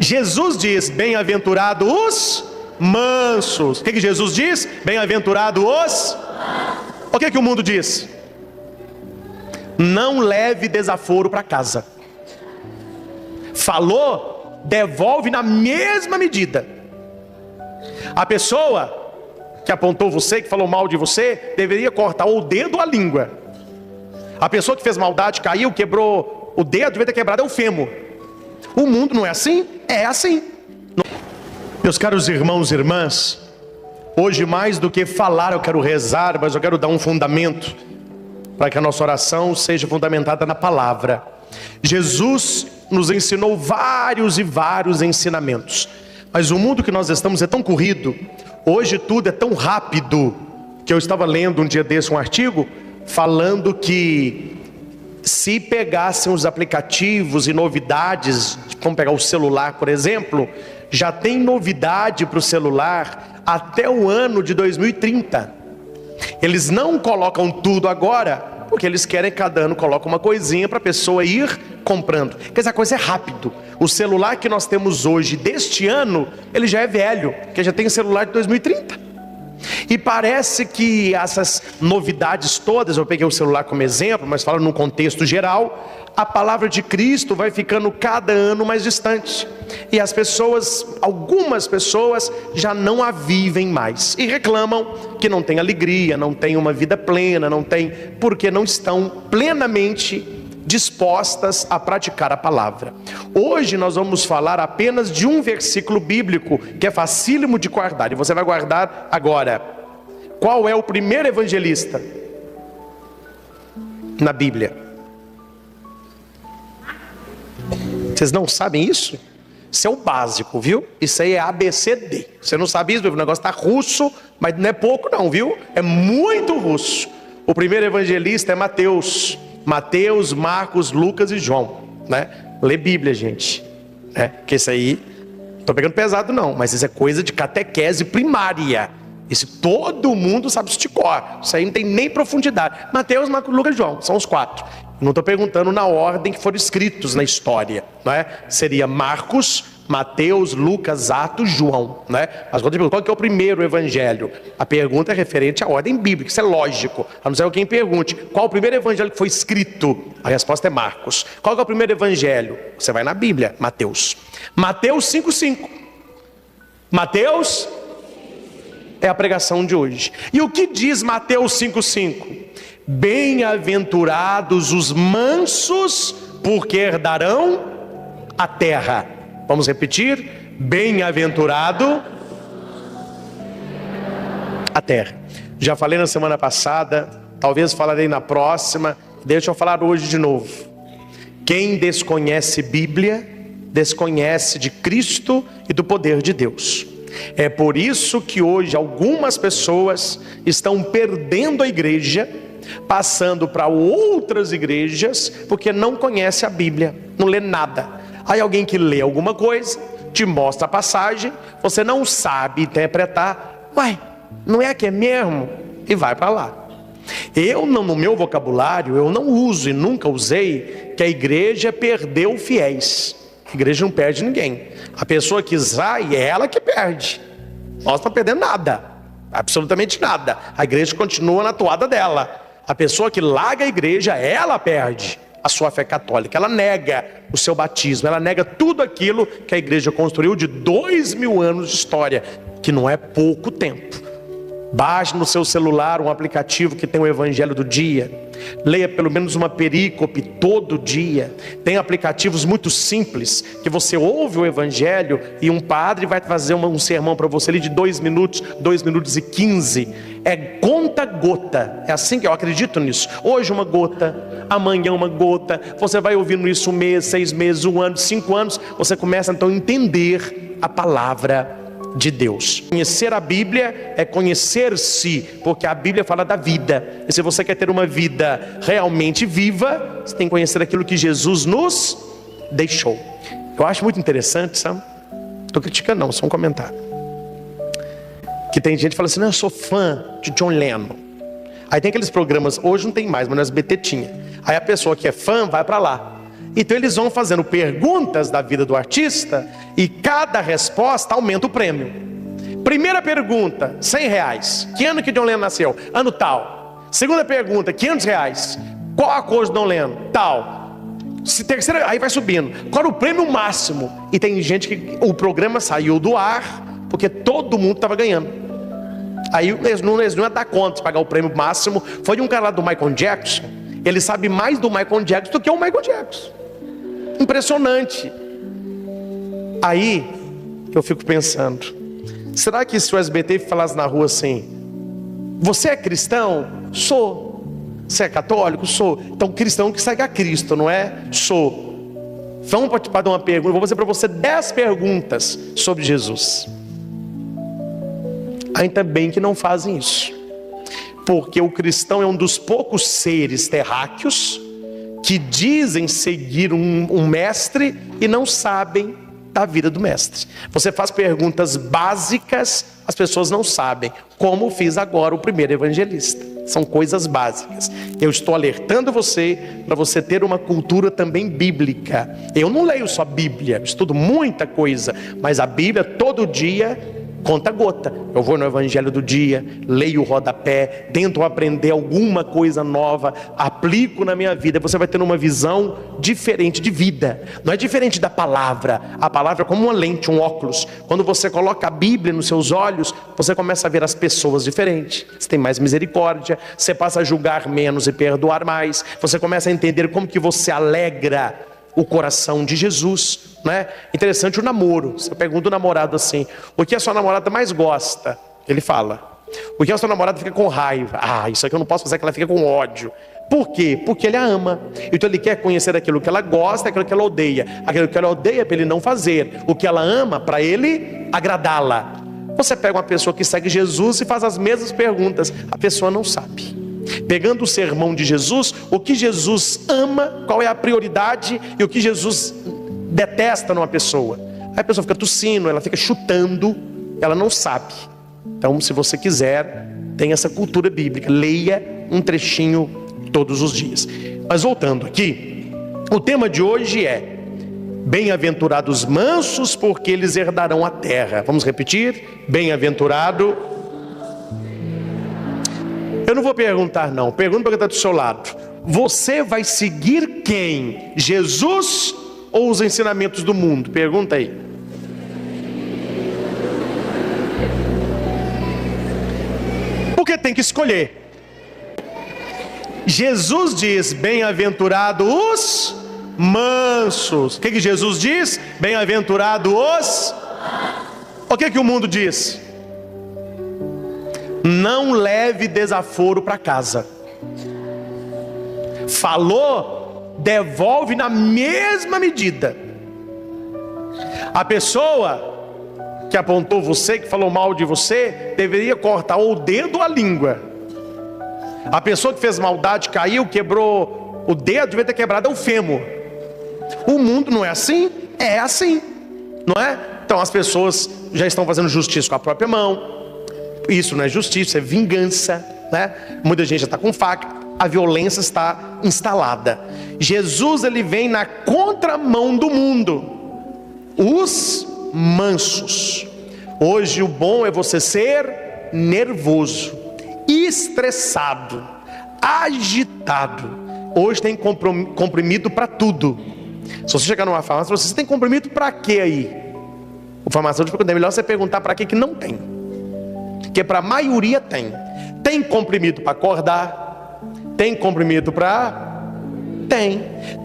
Jesus diz: bem-aventurados os mansos. O que Jesus diz? Bem-aventurados os... O que o mundo diz? Não leve desaforo para casa. Falou, devolve na mesma medida. A pessoa que apontou você, que falou mal de você, deveria cortar ou o dedo ou a língua. A pessoa que fez maldade, caiu, quebrou o dedo, devia ter quebrado o fêmur. O mundo não é assim? É assim. Meus caros irmãos e irmãs, hoje mais do que falar eu quero rezar, mas eu quero dar um fundamento para que a nossa oração seja fundamentada na palavra. Jesus nos ensinou vários e vários ensinamentos, mas o mundo que nós estamos é tão corrido, hoje tudo é tão rápido, que eu estava lendo um dia desse um artigo falando que se pegassem os aplicativos e novidades, vamos pegar o celular por exemplo, já tem novidade para o celular até o ano de 2030. Eles não colocam tudo agora, porque eles querem que cada ano coloque uma coisinha para a pessoa ir comprando. Quer dizer, a coisa é rápido. O celular que nós temos hoje, deste ano, ele já é velho, porque já tem celular de 2030. E parece que essas novidades todas, eu peguei o celular como exemplo, mas falando num contexto geral, a palavra de Cristo vai ficando cada ano mais distante. E as pessoas, algumas pessoas, já não a vivem mais. E reclamam que não tem alegria, não tem uma vida plena, não tem, porque não estão plenamente dispostas a praticar a palavra. Hoje nós vamos falar apenas de um versículo bíblico, que é facílimo de guardar, e você vai guardar agora. Qual é o primeiro evangelista na Bíblia? Vocês não sabem isso? Isso é o básico, viu? Isso aí é ABCD. Você não sabe isso, o negócio está russo, mas não é pouco não, viu? É muito russo. O primeiro evangelista é Mateus. Mateus, Marcos, Lucas e João, né? Lê Bíblia, gente, né? Porque isso aí, não estou pegando pesado não, mas isso é coisa de catequese primária. Isso todo mundo sabe isso de cor. Isso aí não tem nem profundidade. Mateus, Marcos, Lucas e João, são os 4. Não estou perguntando na ordem que foram escritos na história, não é? Seria Marcos, Mateus, Lucas, Atos, João, né? Mas quando eu pergunto qual que é o primeiro evangelho, a pergunta é referente à ordem bíblica, isso é lógico. A não ser alguém pergunte, qual o primeiro evangelho que foi escrito? A resposta é Marcos. Qual que é o primeiro evangelho? Você vai na Bíblia, Mateus. Mateus 5:5. Mateus é a pregação de hoje. E o que diz Mateus 5:5? Bem-aventurados os mansos, porque herdarão a terra. Vamos repetir? Bem-aventurado a terra. Já falei na semana passada, talvez falarei na próxima, deixa eu falar hoje de novo. Quem desconhece Bíblia, desconhece de Cristo e do poder de Deus. É por isso que hoje algumas pessoas estão perdendo a igreja, passando para outras igrejas, porque não conhece a Bíblia, não lê nada. Aí alguém que lê alguma coisa, te mostra a passagem, você não sabe interpretar, uai, não é que é mesmo? E vai para lá. Eu não, no meu vocabulário, eu não uso e nunca usei que a igreja perdeu fiéis. A igreja não perde ninguém. A pessoa que sai é ela que perde. Nós não estamos perdendo nada, absolutamente nada. A igreja continua na toada dela. A pessoa que larga a igreja, ela perde a sua fé católica, ela nega o seu batismo, ela nega tudo aquilo que a igreja construiu de 2000 anos de história, que não é pouco tempo. Baixe no seu celular um aplicativo que tem o Evangelho do Dia, leia pelo menos uma perícope todo dia. Tem aplicativos muito simples, que você ouve o Evangelho e um padre vai fazer um sermão para você ali de 2 minutos, 2 minutos e 15. É conta gota, é assim que eu acredito nisso. Hoje uma gota, amanhã uma gota. Você vai ouvindo isso 1 mês, 6 meses, 1 ano, 5 anos. Você começa então a entender a palavra de Deus. Conhecer a Bíblia é conhecer-se, porque a Bíblia fala da vida. E se você quer ter uma vida realmente viva, você tem que conhecer aquilo que Jesus nos deixou. Eu acho muito interessante, sabe? Estou criticando não, só um comentário. Que tem gente que fala assim, não, eu sou fã de John Lennon. Aí tem aqueles programas, hoje não tem mais, mas no SBT tinha. Aí a pessoa que é fã vai para lá. Então eles vão fazendo perguntas da vida do artista e cada resposta aumenta o prêmio. Primeira pergunta, R$100. Que ano que John Lennon nasceu? Ano tal. Segunda pergunta, R$500. Qual a cor de John Lennon? Tal. Terceira, aí vai subindo. Qual é o prêmio máximo? E tem gente que o programa saiu do ar porque todo mundo estava ganhando. Aí eles não iam dar conta de pagar o prêmio máximo. Foi de um cara lá do Michael Jackson. Ele sabe mais do Michael Jackson do que o Michael Jackson. Impressionante. Aí eu fico pensando, será que se o SBT falasse na rua assim: você é cristão? Sou. Você é católico? Sou. Então cristão que segue a Cristo, não é? Sou. Vamos participar de uma pergunta. Eu vou fazer para você 10 perguntas sobre Jesus. Ainda bem que não fazem isso, porque o cristão é um dos poucos seres terráqueos que dizem seguir um mestre e não sabem da vida do mestre. Você faz perguntas básicas, as pessoas não sabem, como fiz agora o primeiro evangelista. São coisas básicas. Eu estou alertando você para você ter uma cultura também bíblica. Eu não leio só Bíblia, estudo muita coisa, mas a Bíblia todo dia conta gota. Eu vou no evangelho do dia, leio o rodapé, tento aprender alguma coisa nova, aplico na minha vida. Você vai ter uma visão diferente de vida. Não é diferente da palavra. A palavra é como uma lente, um óculos. Quando você coloca a Bíblia nos seus olhos, você começa a ver as pessoas diferentes. Você tem mais misericórdia, você passa a julgar menos e perdoar mais. Você começa a entender como que você alegra o coração de Jesus, né? Interessante o namoro. Você pergunta o namorado assim: o que a sua namorada mais gosta? Ele fala. O que a sua namorada fica com raiva? Ah, isso aqui eu não posso fazer, que ela fica com ódio. Por quê? Porque ele a ama. Então ele quer conhecer aquilo que ela gosta, aquilo que ela odeia. Aquilo que ela odeia para ele não fazer. O que ela ama para ele agradá-la. Você pega uma pessoa que segue Jesus e faz as mesmas perguntas. A pessoa não sabe. Pegando o sermão de Jesus, o que Jesus ama, qual é a prioridade e o que Jesus detesta numa pessoa. Aí a pessoa fica tossindo, ela fica chutando, ela não sabe. Então, se você quiser, tem essa cultura bíblica, leia um trechinho todos os dias. Mas voltando aqui, o tema de hoje é: bem-aventurados mansos, porque eles herdarão a terra. Vamos repetir? Bem-aventurado. Eu não vou perguntar não, pergunta para quem está do seu lado: você vai seguir quem? Jesus ou os ensinamentos do mundo? Pergunta aí. Porque tem que escolher. Jesus diz: bem-aventurado os mansos. O que Jesus diz? Bem-aventurado os... O que o mundo diz? Não leve desaforo para casa. Falou, devolve na mesma medida. A pessoa que apontou você, que falou mal de você, deveria cortar ou o dedo ou a língua. A pessoa que fez maldade, caiu, quebrou o dedo, devia ter quebrado o fêmur. O mundo não é assim? É assim, não é? Então as pessoas já estão fazendo justiça com a própria mão. Isso não é justiça, é vingança, né? Muita gente já está com faca, a violência está instalada. Jesus, ele vem na contramão do mundo. Os mansos. Hoje o bom é você ser nervoso, estressado, agitado. Hoje tem comprimido para tudo. Se você chegar numa farmácia, você tem comprimido para quê aí? O farmacêutico, é melhor você perguntar para que não tem. Porque para a maioria tem. Tem comprimido para acordar. Tem comprimido para...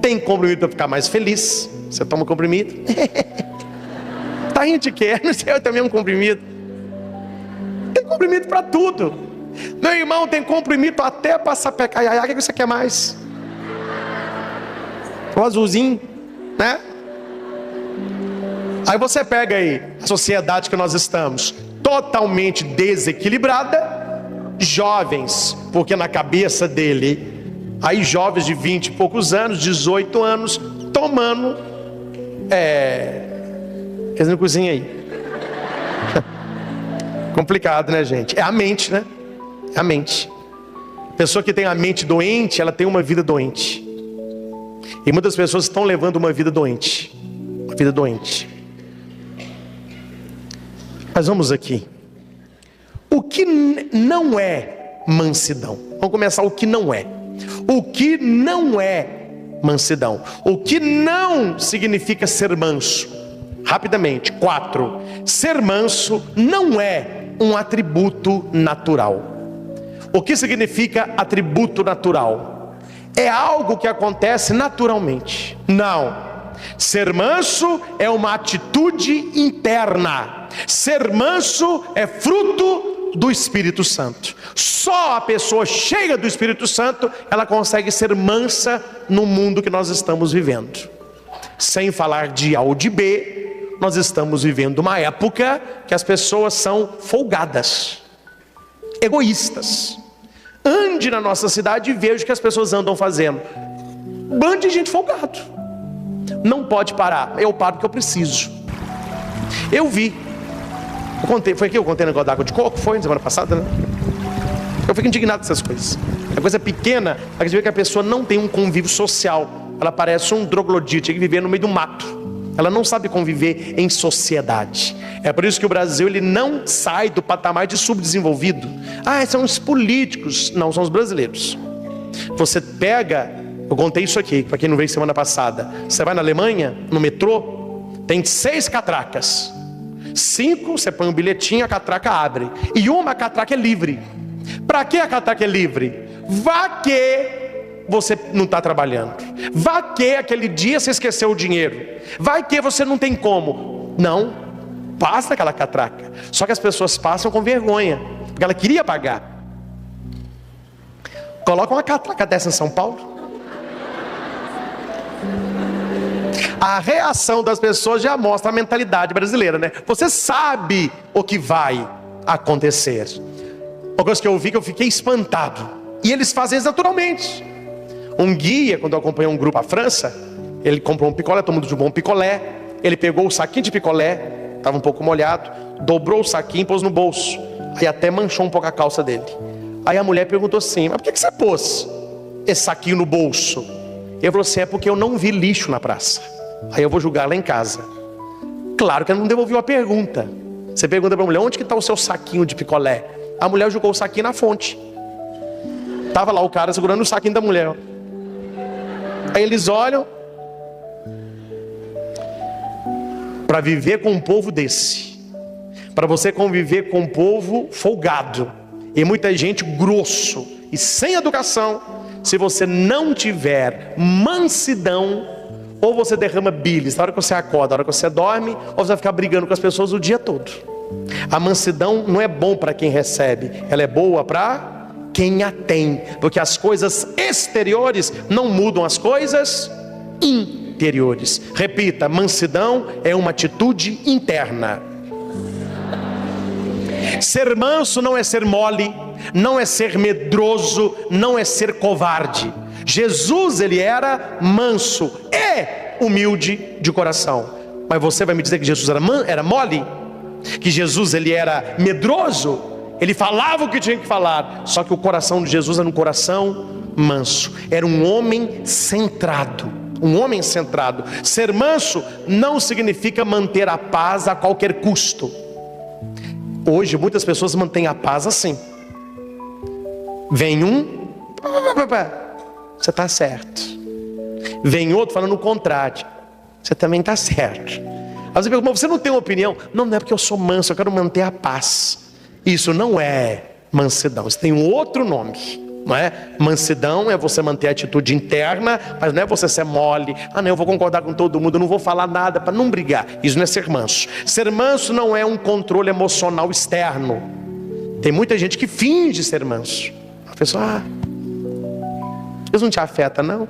Tem comprimido para ficar mais feliz. Você toma comprimido. Tá rindo de quê? Não sei, eu também um comprimido. Tem comprimido para tudo. Meu irmão, tem comprimido até para sapecar. O que você quer mais? O azulzinho, né? Aí você pega aí a sociedade que nós estamos, totalmente desequilibrada. Jovens, porque na cabeça dele, aí jovens de 20 e poucos anos, 18 anos, tomando eles não cozinham aí. Complicado, né, gente? É a mente, né? É a mente. Pessoa que tem a mente doente, ela tem uma vida doente. E muitas pessoas estão levando uma vida doente. Uma vida doente. Mas vamos aqui. O que não é mansidão? Vamos começar o que não é. O que não é mansidão? O que não significa ser manso? Rapidamente, 4. Ser manso não é um atributo natural. O que significa atributo natural? É algo que acontece naturalmente. Não. Ser manso é uma atitude interna. Ser manso é fruto do Espírito Santo. Só a pessoa cheia do Espírito Santo, ela consegue ser mansa no mundo que nós estamos vivendo. Sem falar de A ou de B, nós estamos vivendo uma época que as pessoas são folgadas, egoístas. Ande na nossa cidade e veja o que as pessoas andam fazendo. Bando de gente folgado. Não pode parar. Eu paro porque eu preciso. Eu vi. Eu contei, foi aqui eu contei o negócio da água de coco? Foi na semana passada, né? Eu fico indignado com essas coisas. É coisa pequena, a gente vê que a pessoa não tem um convívio social. Ela parece um troglodita, tem que viver no meio do mato. Ela não sabe conviver em sociedade. É por isso que o Brasil ele não sai do patamar de subdesenvolvido. Ah, são os políticos. Não, são os brasileiros. Você pega, eu contei isso aqui, para quem não veio semana passada. Você vai na Alemanha, no metrô, tem 6 catracas. 5, você põe um bilhetinho, a catraca abre. E uma catraca é livre. Para que a catraca é livre? Vá que você não está trabalhando. Vá que aquele dia você esqueceu o dinheiro. Vai que você não tem como. Não, passa aquela catraca. Só que as pessoas passam com vergonha, porque ela queria pagar. Coloca uma catraca dessa em São Paulo. A reação das pessoas já mostra a mentalidade brasileira, né? Você sabe o que vai acontecer. Uma coisa que eu ouvi que eu fiquei espantado. E eles fazem isso naturalmente. Um guia, quando eu acompanhei um grupo à França, ele comprou um picolé, todo mundo de um bom picolé. Ele pegou o saquinho de picolé, estava um pouco molhado, dobrou o saquinho e pôs no bolso. Aí até manchou um pouco a calça dele. Aí a mulher perguntou assim: mas por que você pôs esse saquinho no bolso? Ele falou assim: é porque eu não vi lixo na praça. Aí eu vou julgar lá em casa. Claro que ele não devolveu a pergunta. Você pergunta para a mulher: onde que está o seu saquinho de picolé? A mulher jogou o saquinho na fonte. Tava lá o cara segurando o saquinho da mulher. Aí eles olham. Para viver com um povo desse, para você conviver com um povo folgado e muita gente grosso e sem educação, se você não tiver mansidão, ou você derrama bilis na hora que você acorda, na hora que você dorme, ou você vai ficar brigando com as pessoas o dia todo. A mansidão não é bom para quem recebe, ela é boa para quem a tem, porque as coisas exteriores não mudam as coisas interiores. Repita: mansidão é uma atitude interna. Ser manso não é ser mole, não é ser medroso, não é ser covarde. Jesus, ele era manso e humilde de coração. Mas você vai me dizer que Jesus era mole? Que Jesus, ele era medroso? Ele falava o que tinha que falar, só que o coração de Jesus era um coração manso. Era um homem centrado. Um homem centrado. Ser manso não significa manter a paz a qualquer custo. Hoje muitas pessoas mantêm a paz assim. Vem um, você está certo. Vem outro falando o contrário, você também está certo. Aí você pergunta: mas você não tem uma opinião? Não, não é porque eu sou manso, eu quero manter a paz. Isso não é mansidão, isso tem um outro nome. Não é? Mansidão é você manter a atitude interna, mas não é você ser mole. Ah, não, eu vou concordar com todo mundo, eu não vou falar nada para não brigar. Isso não é ser manso. Ser manso não é um controle emocional externo. Tem muita gente que finge ser manso. A pessoa: Deus não te afeta, não.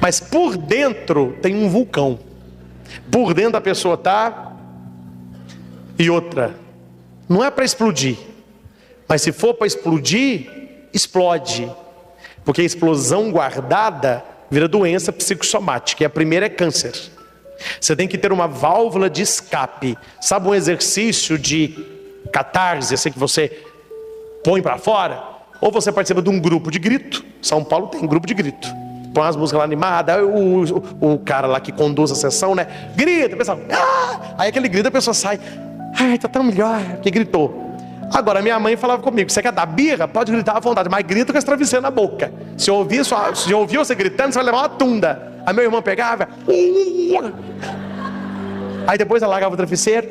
Mas por dentro tem um vulcão. Por dentro a pessoa está. E outra, não é para explodir, mas se for para explodir, explode, porque a explosão guardada vira doença psicossomática, e a primeira é câncer. Você tem que ter uma válvula de escape. Sabe um exercício de catarse, assim que você põe para fora? Ou você participa de um grupo de grito. São Paulo tem grupo de grito. põe umas músicas lá animadas, o cara lá que conduz a sessão, né? Grita, o pessoal, aí aquele grita, a pessoa sai, ai, tá tão melhor, que gritou. Agora, minha mãe falava comigo, você quer dar birra? Pode gritar à vontade, mas grita com esse travesseiro na boca. Se eu ouvir você gritando, você vai levar uma tunda. Aí meu irmão pegava, aí depois ela largava o travesseiro,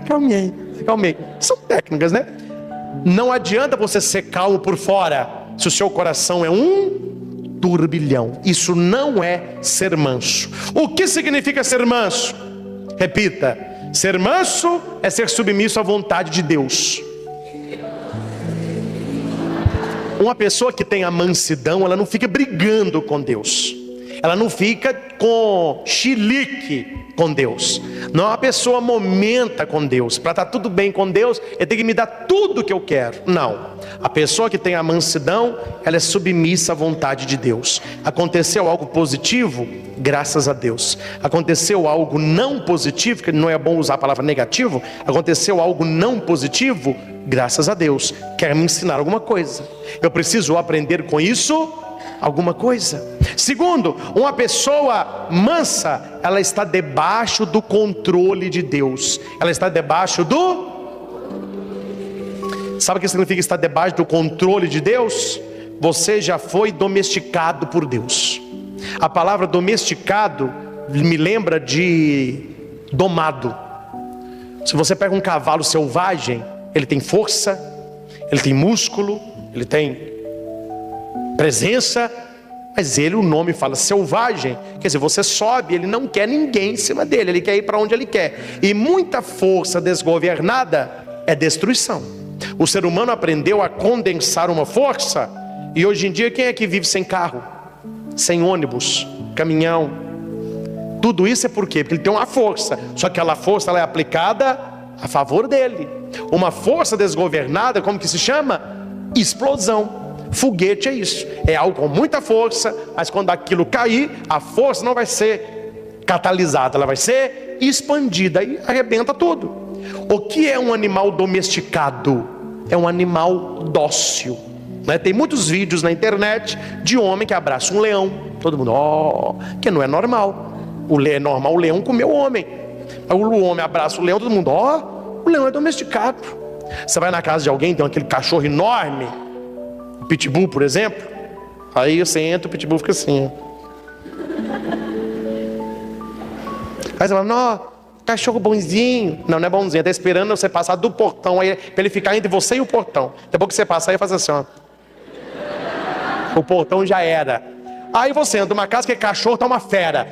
calmei. São técnicas, né? Não adianta você ser calmo por fora, se o seu coração é um turbilhão. Isso não é ser manso. O que significa ser manso? Repita, ser manso é ser submisso à vontade de Deus. Uma pessoa que tem a mansidão, ela não fica brigando com Deus, ela não fica com chilique com Deus, não é uma pessoa momenta com Deus, para estar tudo bem com Deus, ele tem que me dar tudo que eu quero. Não, a pessoa que tem a mansidão, ela é submissa à vontade de Deus. Aconteceu algo positivo, graças a Deus. Aconteceu algo não positivo, que não é bom usar a palavra negativo, aconteceu algo não positivo, graças a Deus. Quer me ensinar alguma coisa, eu preciso aprender com isso alguma coisa. Segundo, uma pessoa mansa, ela está debaixo do controle de Deus. Ela está debaixo do... Sabe o que significa estar debaixo do controle de Deus? Você já foi domesticado por Deus. A palavra domesticado me lembra de domado. Se você pega um cavalo selvagem, ele tem força, ele tem músculo, ele tem presença, mas ele, o nome fala selvagem, quer dizer, você sobe, ele não quer ninguém em cima dele, ele quer ir para onde ele quer. E muita força desgovernada é destruição. O ser humano aprendeu a condensar uma força, e hoje em dia quem é que vive sem carro, sem ônibus, caminhão? Tudo isso é por quê? Porque ele tem uma força, só que aquela força ela é aplicada a favor dele. Uma força desgovernada, como que se chama? Explosão. Foguete é isso, é algo com muita força, mas quando aquilo cair, a força não vai ser catalisada, ela vai ser expandida e arrebenta tudo. O que é um animal domesticado? É um animal dócil, né? Tem muitos vídeos na internet de homem que abraça um leão, todo mundo, que não é normal. É normal o leão comer o homem. Aí o homem abraça o leão, todo mundo, o leão é domesticado. Você vai na casa de alguém, tem aquele cachorro enorme, pitbull, por exemplo, aí você entra, o pitbull fica assim. Aí você fala, não, cachorro bonzinho. Não, não é bonzinho, está esperando você passar do portão aí, para ele ficar entre você e o portão. Depois que você passar, ele faz assim, ó. O portão já era. Aí você entra numa casa que cachorro tá uma fera,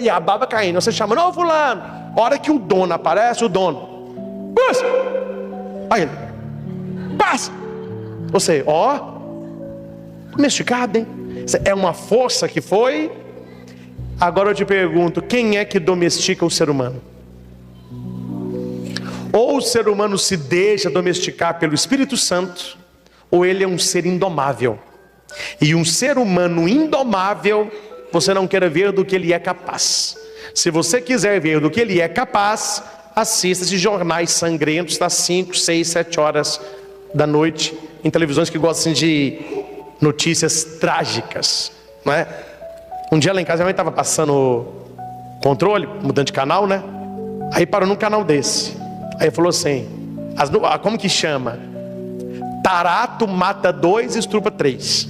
e a baba caindo, você chama, não, fulano. A hora que o dono aparece, o dono, passa. Aí ele, passa. Você, domesticado, hein? É uma força que foi. Agora eu te pergunto, quem é que domestica o ser humano? Ou o ser humano se deixa domesticar pelo Espírito Santo, ou ele é um ser indomável. E um ser humano indomável, você não quer ver do que ele é capaz. Se você quiser ver do que ele é capaz, assista esses jornais sangrentos das 5, 6, 7 horas da noite, em televisões que gostam de notícias trágicas, não é? Um dia lá em casa minha mãe estava passando controle, mudando de canal, né? Aí parou num canal desse. Aí falou assim, como que chama? Tarato mata 2 e estrupa 3.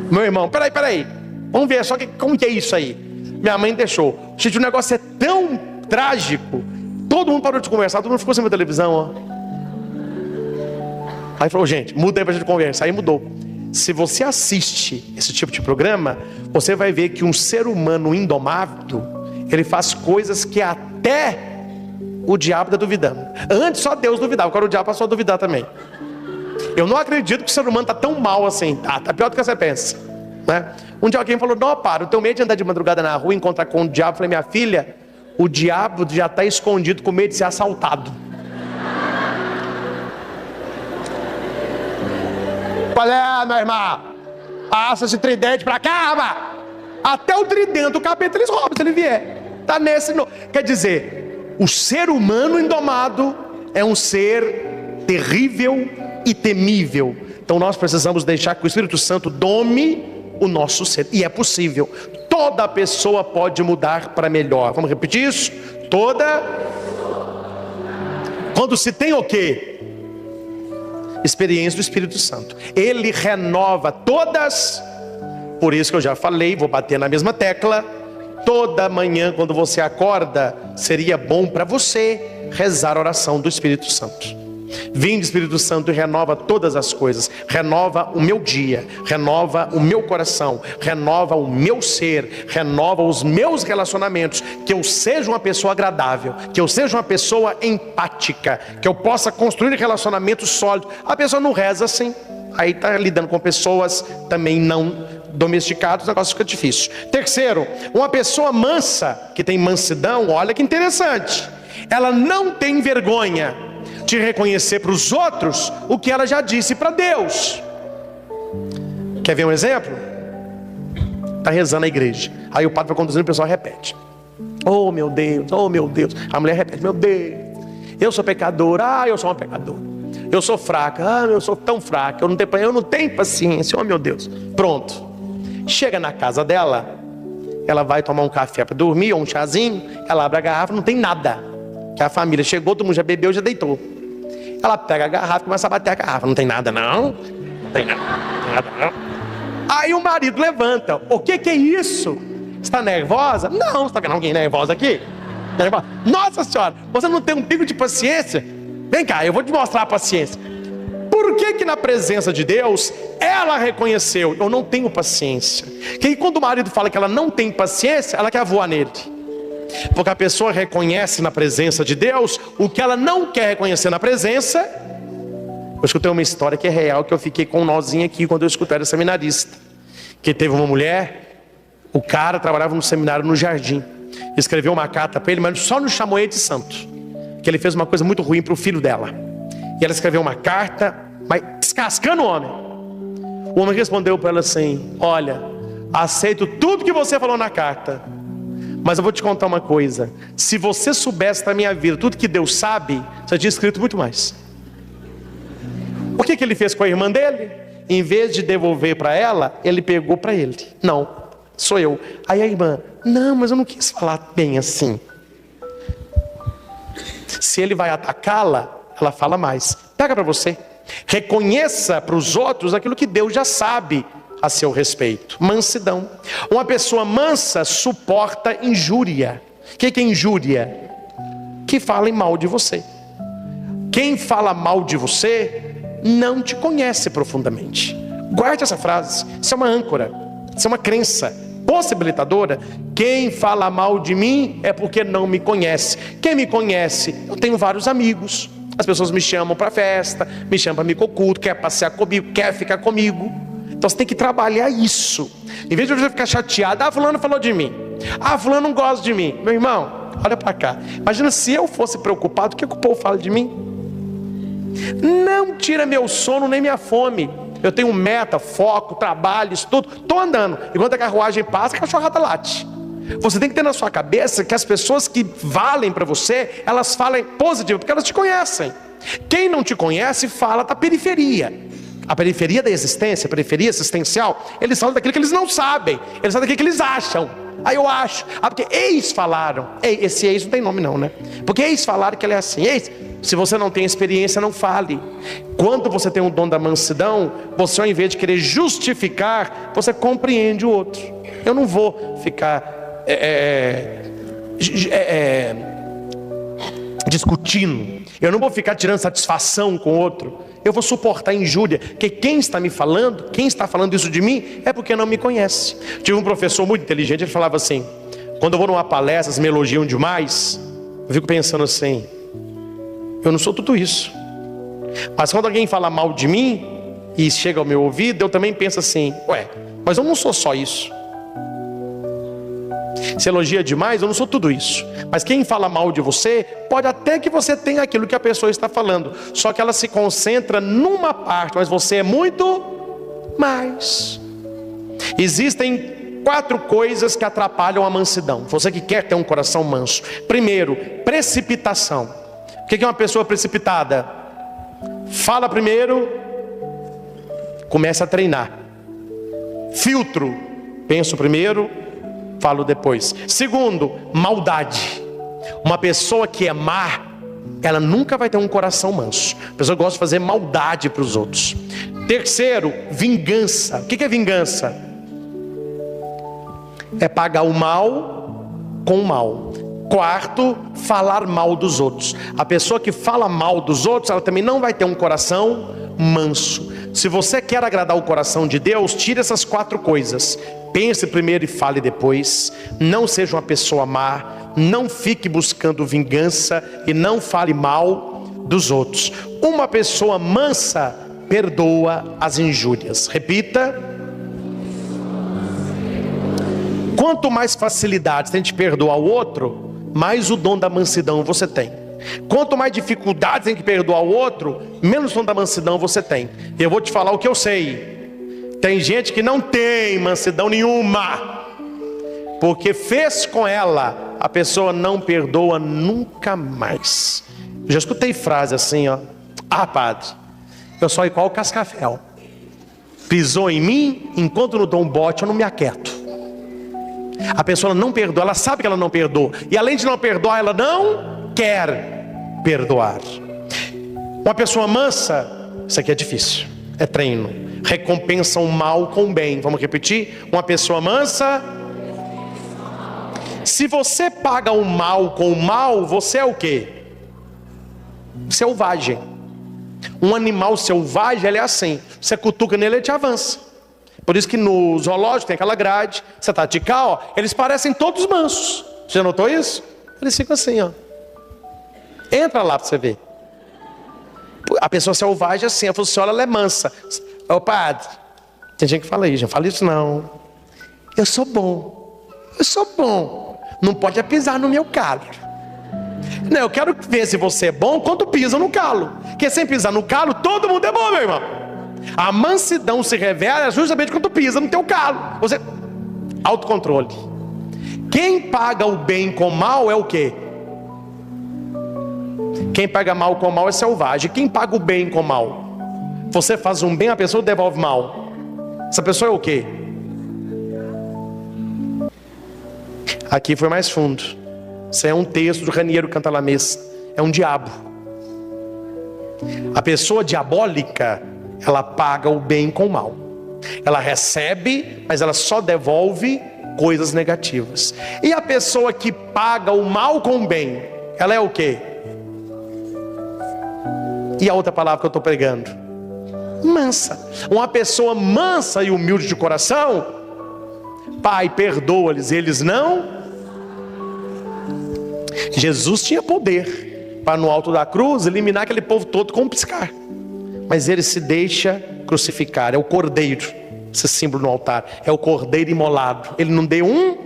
Meu irmão, peraí, vamos ver só como que é isso aí. Minha mãe deixou. Gente, o negócio é tão trágico, todo mundo parou de conversar, todo mundo ficou sem ver televisão, Aí falou, gente, muda aí pra gente conversar. Aí mudou. Se você assiste esse tipo de programa, você vai ver que um ser humano indomável, ele faz coisas que até o diabo está duvidando. Antes só Deus duvidava, agora o diabo passou a duvidar também. Eu não acredito que o ser humano está tão mal assim. Tá pior do que você pensa, né? Um dia alguém falou, não, eu tenho medo de andar de madrugada na rua e encontrar com o diabo. Eu falei, minha filha, o diabo já está escondido com medo de ser assaltado. Qual é, meu irmão? Passa esse tridente pra cá, rapaz. Até o tridente, o capeta eles roubam se ele vier. Tá nesse. Quer dizer, o ser humano indomado é um ser terrível e temível. Então nós precisamos deixar que o Espírito Santo dome o nosso ser. E é possível. Toda pessoa pode mudar para melhor. Vamos repetir isso? Quando se tem o quê? Experiência do Espírito Santo. Ele renova todas. Por isso que eu já falei, vou bater na mesma tecla. Toda manhã quando você acorda, seria bom para você rezar a oração do Espírito Santo. Vinde, Espírito Santo, e renova todas as coisas. Renova o meu dia, renova o meu coração, renova o meu ser, renova os meus relacionamentos. Que eu seja uma pessoa agradável, que eu seja uma pessoa empática, que eu possa construir relacionamentos sólidos. A pessoa não reza assim, aí está lidando com pessoas também não domesticadas, o negócio fica difícil. Terceiro, uma pessoa mansa, que tem mansidão, olha que interessante, ela não tem vergonha de reconhecer para os outros o que ela já disse para Deus. Quer ver um exemplo? Está rezando na igreja, aí o padre vai conduzindo, o pessoal repete: oh meu Deus, oh meu Deus. A mulher repete: meu Deus, eu sou pecadora, eu sou uma pecadora, eu sou fraca, eu sou tão fraca, eu não tenho paciência, oh meu Deus. Pronto, chega na casa dela, ela vai tomar um café para dormir, ou um chazinho, ela abre a garrafa, não tem nada, que a família chegou, todo mundo já bebeu, já deitou. Ela pega a garrafa e começa a bater a garrafa: não tem nada não, não tem nada não. Aí o marido levanta: o que é isso? Está nervosa? Não, você está vendo alguém nervosa aqui? Nervosa? Nossa senhora, você não tem um pingo de paciência? Vem cá, eu vou te mostrar a paciência. Por que na presença de Deus ela reconheceu: eu não tenho paciência? Que quando o marido fala que ela não tem paciência, ela quer voar nele. Porque a pessoa reconhece na presença de Deus o que ela não quer reconhecer na presença. Eu escutei uma história que é real, que eu fiquei com um nozinho aqui quando eu escutei, era seminarista. Que teve uma mulher, o cara trabalhava no seminário no Jardim, escreveu uma carta para ele, mas só não chamou ele de santo, que ele fez uma coisa muito ruim para o filho dela. E ela escreveu uma carta, mas descascando o homem. O homem respondeu para ela assim: olha, aceito tudo que você falou na carta, mas eu vou te contar uma coisa: se você soubesse da minha vida tudo que Deus sabe, você tinha escrito muito mais. O que ele fez com a irmã dele? Em vez de devolver para ela, ele pegou para ele: não, sou eu. Aí a irmã: não, mas eu não quis falar bem assim. Se ele vai atacá-la, ela fala mais: pega para você. Reconheça para os outros aquilo que Deus já sabe a seu respeito. Mansidão. Uma pessoa mansa suporta injúria. O que é injúria? Que falem mal de você. Quem fala mal de você não te conhece profundamente. Guarde essa frase. Isso é uma âncora, isso é uma crença possibilitadora. Quem fala mal de mim é porque não me conhece. Quem me conhece? Eu tenho vários amigos. As pessoas me chamam para festa, me chamam para amigo oculto, quer passear comigo, quer ficar comigo. Então você tem que trabalhar isso. Em vez de você ficar chateado: fulano falou de mim, fulano não gosta de mim. Meu irmão, olha para cá. Imagina se eu fosse preocupado: o que o povo fala de mim? Não tira meu sono nem minha fome. Eu tenho meta, foco, trabalho, estudo, estou andando. Enquanto a carruagem passa, a cachorrada late. Você tem que ter na sua cabeça que as pessoas que valem para você, elas falem positivo, porque elas te conhecem. Quem não te conhece fala da periferia. A periferia da existência, a periferia existencial, eles falam daquilo que eles não sabem, eles falam daquilo que eles acham. Aí eu acho, porque ex falaram, esse ex não tem nome não, né? Porque ex falaram que ele é assim. Ex, se você não tem experiência, não fale. Quando você tem o dom da mansidão, você, ao invés de querer justificar, você compreende o outro. Eu não vou ficar discutindo, eu não vou ficar tirando satisfação com o outro. Eu vou suportar a injúria, que quem está me falando, quem está falando isso de mim, é porque não me conhece. Tive um professor muito inteligente, ele falava assim: quando eu vou numa palestra, eles me elogiam demais, eu fico pensando assim: eu não sou tudo isso. Mas quando alguém fala mal de mim e chega ao meu ouvido, eu também penso assim: mas eu não sou só isso. Se elogia demais, eu não sou tudo isso. Mas quem fala mal de você, pode até que você tenha aquilo que a pessoa está falando, só que ela se concentra numa parte, mas você é muito mais. Existem 4 coisas que atrapalham a mansidão. Você que quer ter um coração manso: primeiro, precipitação. O que é uma pessoa precipitada? Fala primeiro, começa a treinar. Filtro. Penso primeiro, falo depois. Segundo, maldade. Uma pessoa que é má, ela nunca vai ter um coração manso. A pessoa gosta de fazer maldade para os outros. Terceiro, vingança. O que é vingança? É pagar o mal com o mal. Quarto, falar mal dos outros. A pessoa que fala mal dos outros, ela também não vai ter um coração manso. Se você quer agradar o coração de Deus, tire essas 4 coisas. Pense primeiro e fale depois. Não seja uma pessoa má. Não fique buscando vingança e não fale mal dos outros. Uma pessoa mansa perdoa as injúrias. Repita. Quanto mais facilidade tem de perdoar o outro, mais o dom da mansidão você tem. Quanto mais dificuldades tem que perdoar o outro, menos dom da mansidão você tem. Eu vou te falar o que eu sei. Tem gente que não tem mansidão nenhuma, porque fez com ela, a pessoa não perdoa nunca mais. Eu já escutei frase assim, ó: ah, padre, eu sou igual o cascavel, pisou em mim, enquanto não dou um bote eu não me aquieto. A pessoa não perdoa, ela sabe que ela não perdoa, e além de não perdoar, ela não quer perdoar. Uma pessoa mansa, isso aqui é difícil, é treino. Recompensa o mal com o bem. Vamos repetir? Uma pessoa mansa, se você paga o mal com o mal, você é o quê? Selvagem. Um animal selvagem, ele é assim, você cutuca nele, ele te avança. Por isso que no zoológico tem aquela grade, você tá de cá, ó, eles parecem todos mansos. Você já notou isso? Eles ficam assim, ó. Entra lá para você ver. A pessoa selvagem é assim, ela falou assim: olha, ela é mansa. Ô padre, tem gente que fala isso, não fala isso não. Eu sou bom, não pode pisar no meu calo. Não, eu quero ver se você é bom quando pisa no calo, porque sem pisar no calo, todo mundo é bom, meu irmão. A mansidão se revela justamente quando pisa no teu calo. Você, autocontrole. Quem paga o bem com mal é o quê? Quem paga mal com mal é selvagem. Quem paga o bem com mal? Você faz um bem, a pessoa devolve mal. Essa pessoa é o quê? Aqui foi mais fundo. Isso é um texto do Raniero Cantalamessa. É um diabo. A pessoa diabólica, ela paga o bem com o mal. Ela recebe, mas ela só devolve coisas negativas. E a pessoa que paga o mal com o bem, ela é o quê? E a outra palavra que eu estou pregando? Mansa. Uma pessoa mansa e humilde de coração, Pai, perdoa-lhes, eles não. Jesus tinha poder para no alto da cruz eliminar aquele povo todo com um piscar, mas ele se deixa crucificar. É o cordeiro, esse símbolo no altar, é o cordeiro imolado. Ele não deu um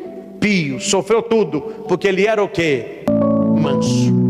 pio, sofreu tudo, porque ele era o quê? Manso.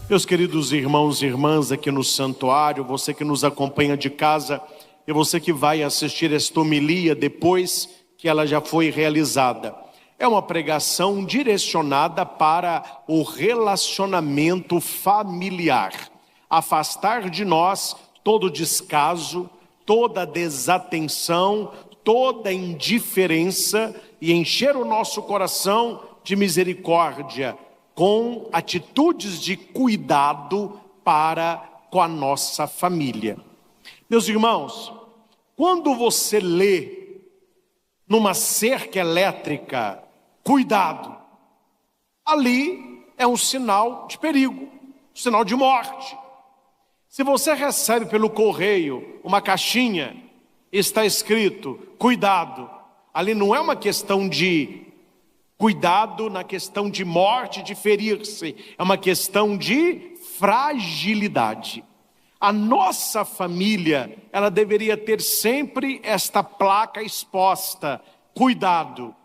Meus queridos irmãos e irmãs aqui no santuário, você que nos acompanha de casa e você que vai assistir esta homilia depois que ela já foi realizada. É uma pregação direcionada para o relacionamento familiar. Afastar de nós todo descaso, toda desatenção, toda indiferença e encher o nosso coração de misericórdia, com atitudes de cuidado para com a nossa família. Meus irmãos, quando você lê numa cerca elétrica, cuidado, ali é um sinal de perigo, um sinal de morte. Se você recebe pelo correio uma caixinha, está escrito cuidado, ali não é uma questão de cuidado na questão de morte, de ferir-se, é uma questão de fragilidade. A nossa família, ela deveria ter sempre esta placa exposta: cuidado,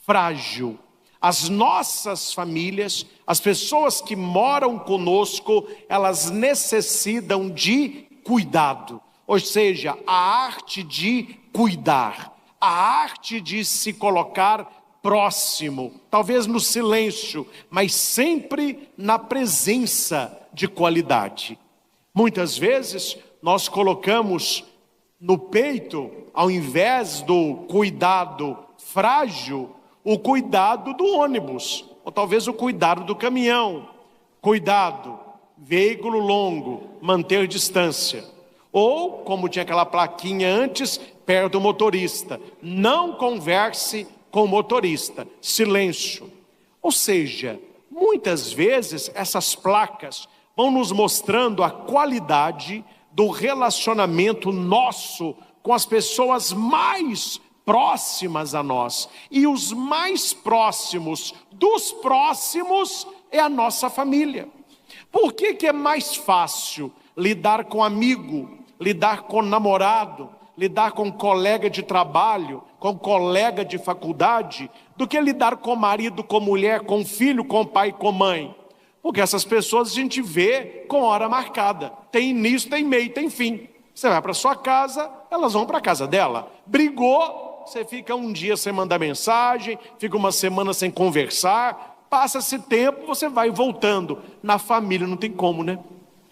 frágil. As nossas famílias, as pessoas que moram conosco, elas necessitam de cuidado. Ou seja, a arte de cuidar, a arte de se colocar próximo, talvez no silêncio, mas sempre na presença de qualidade. Muitas vezes nós colocamos no peito, ao invés do cuidado frágil, o cuidado do ônibus, ou talvez o cuidado do caminhão. Cuidado, veículo longo, manter distância. Ou, como tinha aquela plaquinha antes, perto do motorista, não converse com o motorista, silêncio. Ou seja, muitas vezes essas placas vão nos mostrando a qualidade do relacionamento nosso com as pessoas mais próximas a nós. E os mais próximos dos próximos é a nossa família. Por que é mais fácil lidar com amigo, lidar com namorado, lidar com colega de trabalho, com colega de faculdade, do que lidar com marido, com mulher, com filho, com pai, com mãe? Porque essas pessoas a gente vê com hora marcada. Tem início, tem meio, tem fim. Você vai para sua casa, elas vão para a casa dela. Brigou, você fica um dia sem mandar mensagem, fica uma semana sem conversar, passa esse tempo, você vai voltando. Na família não tem como, né?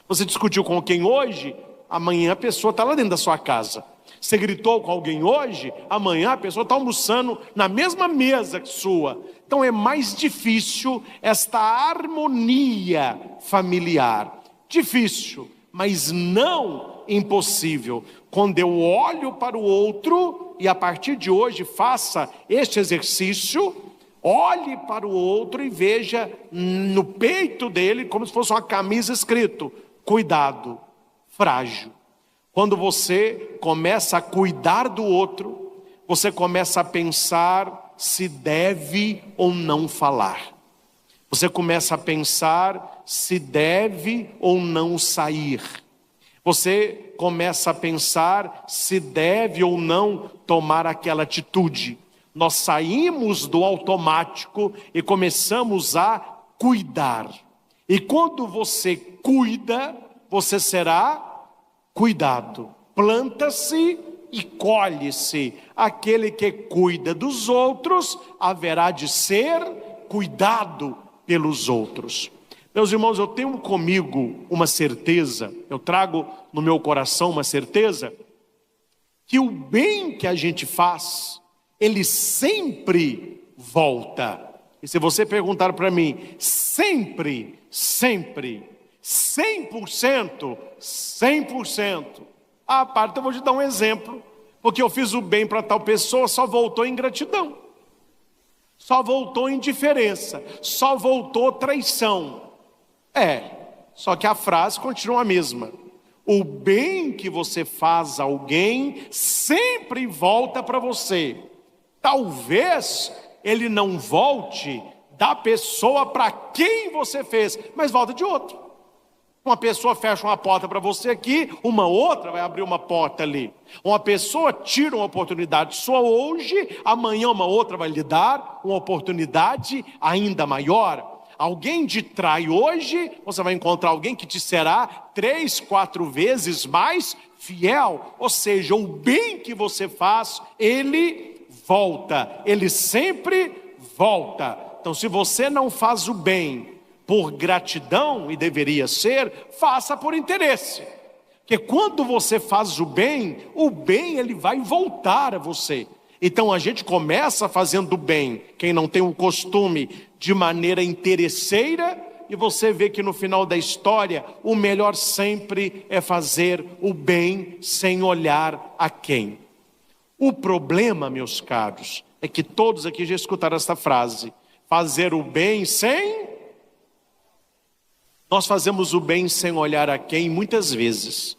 Você discutiu com quem hoje, amanhã a pessoa está lá dentro da sua casa. Você gritou com alguém hoje, amanhã a pessoa está almoçando na mesma mesa que sua. Então é mais difícil esta harmonia familiar. Difícil, mas não impossível. Quando eu olho para o outro, e a partir de hoje faça este exercício, olhe para o outro e veja no peito dele, como se fosse uma camisa escrito, cuidado, frágil. Quando você começa a cuidar do outro, você começa a pensar se deve ou não falar. Você começa a pensar se deve ou não sair. Você começa a pensar se deve ou não tomar aquela atitude. Nós saímos do automático e começamos a cuidar. E quando você cuida, você será cuidado. Planta-se e colhe-se. Aquele que cuida dos outros haverá de ser cuidado pelos outros. Meus irmãos, eu tenho comigo uma certeza, eu trago no meu coração uma certeza, que o bem que a gente faz, ele sempre volta. E se você perguntar para mim, sempre, 100%, 100%. Ah, pai, então eu vou te dar um exemplo. Porque eu fiz o bem para tal pessoa, só voltou em gratidão. Só voltou indiferença. Só voltou traição. Só que a frase continua a mesma. O bem que você faz a alguém sempre volta para você. Talvez ele não volte da pessoa para quem você fez, mas volta de outro. Uma pessoa fecha uma porta para você aqui, uma outra vai abrir uma porta ali. Uma pessoa tira uma oportunidade sua hoje, amanhã uma outra vai lhe dar uma oportunidade ainda maior. Alguém te trai hoje, você vai encontrar alguém que te será 3, 4 vezes mais fiel. Ou seja, o bem que você faz, ele volta, ele sempre volta. Então, se você não faz o bem por gratidão, e deveria ser, faça por interesse. Porque quando você faz o bem ele vai voltar a você. Então a gente começa fazendo o bem, quem não tem o costume, de maneira interesseira, e você vê que no final da história, o melhor sempre é fazer o bem sem olhar a quem. O problema, meus caros, é que todos aqui já escutaram essa frase, fazer o bem sem... Nós fazemos o bem sem olhar a quem muitas vezes,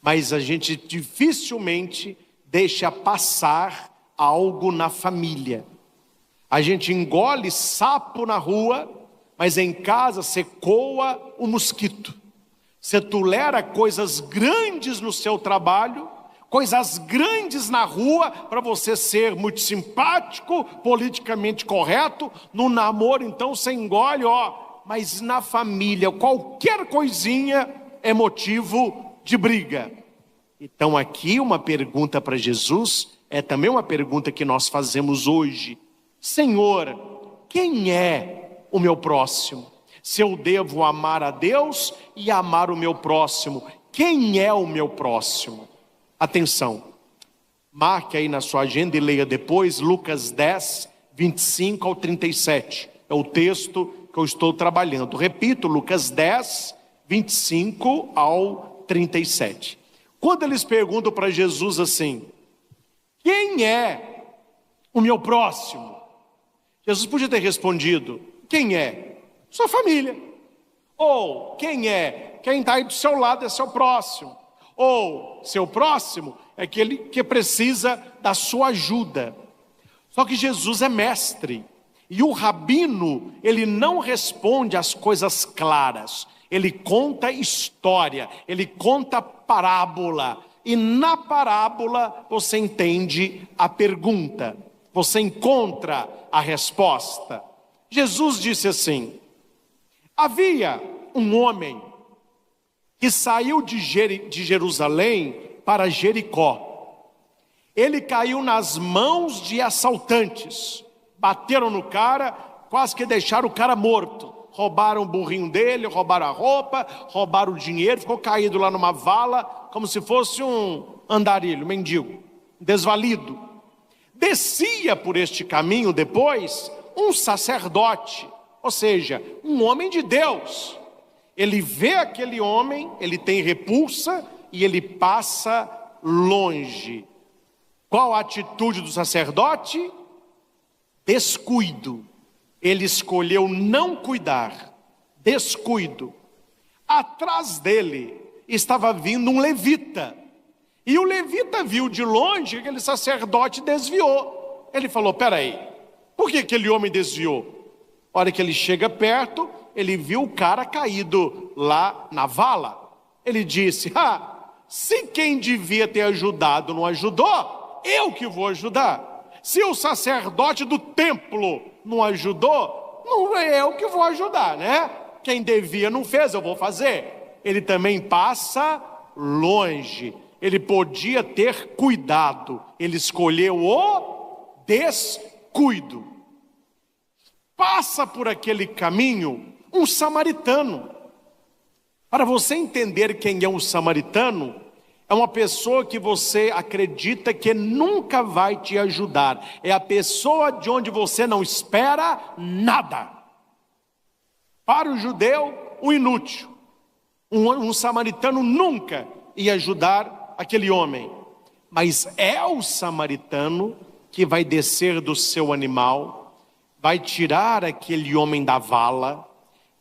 mas a gente dificilmente deixa passar algo na família. A gente engole sapo na rua, mas em casa você coa o mosquito. Você tolera coisas grandes no seu trabalho, coisas grandes na rua para você ser muito simpático, politicamente correto. No namoro, então, você engole, mas na família, qualquer coisinha é motivo de briga. Então aqui uma pergunta para Jesus, é também uma pergunta que nós fazemos hoje. Senhor, quem é o meu próximo? Se eu devo amar a Deus e amar o meu próximo, quem é o meu próximo? Atenção, marque aí na sua agenda e leia depois Lucas 10, 25 ao 37. É o texto que eu estou trabalhando. Repito, Lucas 10, 25 ao 37. Quando eles perguntam para Jesus assim, quem é o meu próximo? Jesus podia ter respondido, quem é? Sua família. Ou, quem é? Quem está aí do seu lado é seu próximo. Ou, seu próximo é aquele que precisa da sua ajuda. Só que Jesus é mestre. E o rabino, ele não responde as coisas claras. Ele conta história, ele conta parábola. E na parábola você entende a pergunta. Você encontra a resposta. Jesus disse assim, havia um homem que saiu de Jerusalém para Jericó. Ele caiu nas mãos de assaltantes. Bateram no cara, quase que deixaram o cara morto. Roubaram o burrinho dele, roubaram a roupa, roubaram o dinheiro, ficou caído lá numa vala, como se fosse um andarilho, mendigo, desvalido. Descia por este caminho depois um sacerdote, ou seja, um homem de Deus. Ele vê aquele homem, ele tem repulsa e ele passa longe. Qual a atitude do sacerdote? Descuido. Ele escolheu não cuidar, descuido. Atrás dele estava vindo um levita. E o levita viu de longe que aquele sacerdote desviou. Ele falou, peraí, por que aquele homem desviou? A hora que ele chega perto, ele viu o cara caído lá na vala. Ele disse, se quem devia ter ajudado não ajudou, eu que vou ajudar. Se o sacerdote do templo não ajudou, não é eu que vou ajudar, né? Quem devia não fez, eu vou fazer. Ele também passa longe. Ele podia ter cuidado. Ele escolheu o descuido. Passa por aquele caminho um samaritano. Para você entender quem é um samaritano, é uma pessoa que você acredita que nunca vai te ajudar. É a pessoa de onde você não espera nada. Para o judeu, um inútil. Um samaritano nunca ia ajudar aquele homem. Mas é o samaritano que vai descer do seu animal, vai tirar aquele homem da vala,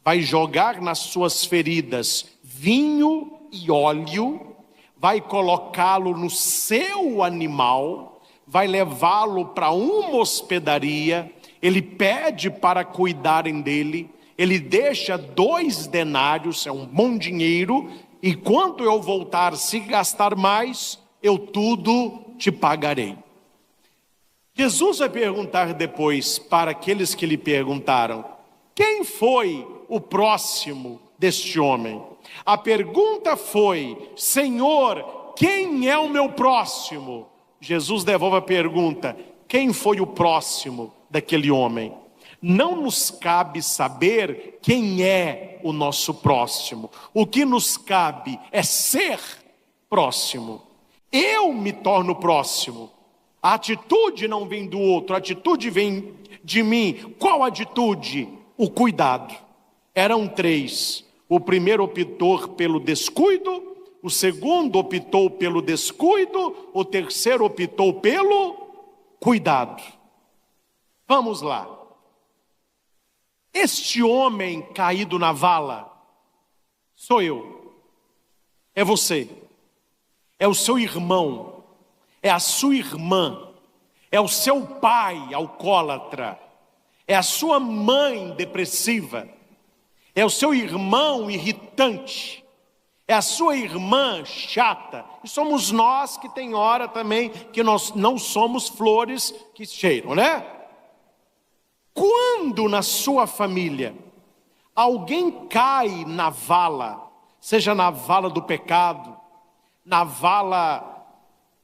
vai jogar nas suas feridas vinho e óleo, vai colocá-lo no seu animal, vai levá-lo para uma hospedaria, ele pede para cuidarem dele, ele deixa 2 denários, é um bom dinheiro, e quando eu voltar, se gastar mais, eu tudo te pagarei. Jesus vai perguntar depois para aqueles que lhe perguntaram, quem foi o próximo deste homem? A pergunta foi, Senhor, quem é o meu próximo? Jesus devolve a pergunta, quem foi o próximo daquele homem? Não nos cabe saber quem é o nosso próximo. O que nos cabe é ser próximo. Eu me torno próximo. A atitude não vem do outro, a atitude vem de mim. Qual atitude? O cuidado. Eram 3. O primeiro optou pelo descuido, o segundo optou pelo descuido, o terceiro optou pelo cuidado. Vamos lá. Este homem caído na vala sou eu, é você, é o seu irmão, é a sua irmã, é o seu pai alcoólatra, é a sua mãe depressiva, é o seu irmão irritante, É a sua irmã chata. E somos nós que tem hora também que nós não somos flores que cheiram, né? Quando na sua família alguém cai na vala, seja na vala do pecado, na vala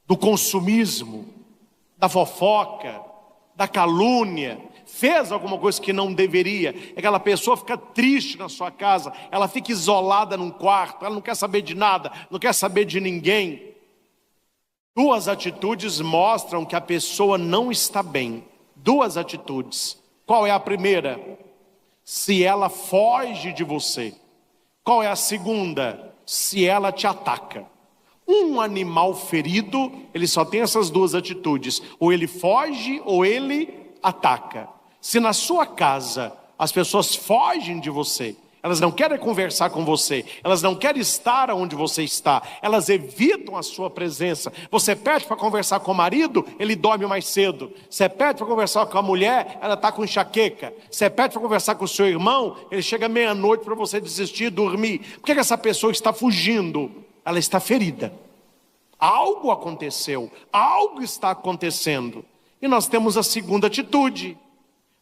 do consumismo, da fofoca, da calúnia, fez alguma coisa que não deveria, aquela pessoa fica triste na sua casa, ela fica isolada num quarto, ela não quer saber de nada, não quer saber de ninguém. Duas atitudes mostram que a pessoa não está bem. Duas atitudes. Qual é a primeira? Se ela foge de você. Qual é a segunda? Se ela te ataca. Um animal ferido, ele só tem essas duas atitudes: ou ele foge ou ele ataca. Se na sua casa as pessoas fogem de você, elas não querem conversar com você, elas não querem estar onde você está, elas evitam a sua presença. Você pede para conversar com o marido, ele dorme mais cedo. Você pede para conversar com a mulher, ela está com enxaqueca. Você pede para conversar com o seu irmão, ele chega meia-noite para você desistir e dormir. Por que essa pessoa está fugindo? Ela está ferida. Algo aconteceu, algo está acontecendo. E nós temos a segunda atitude.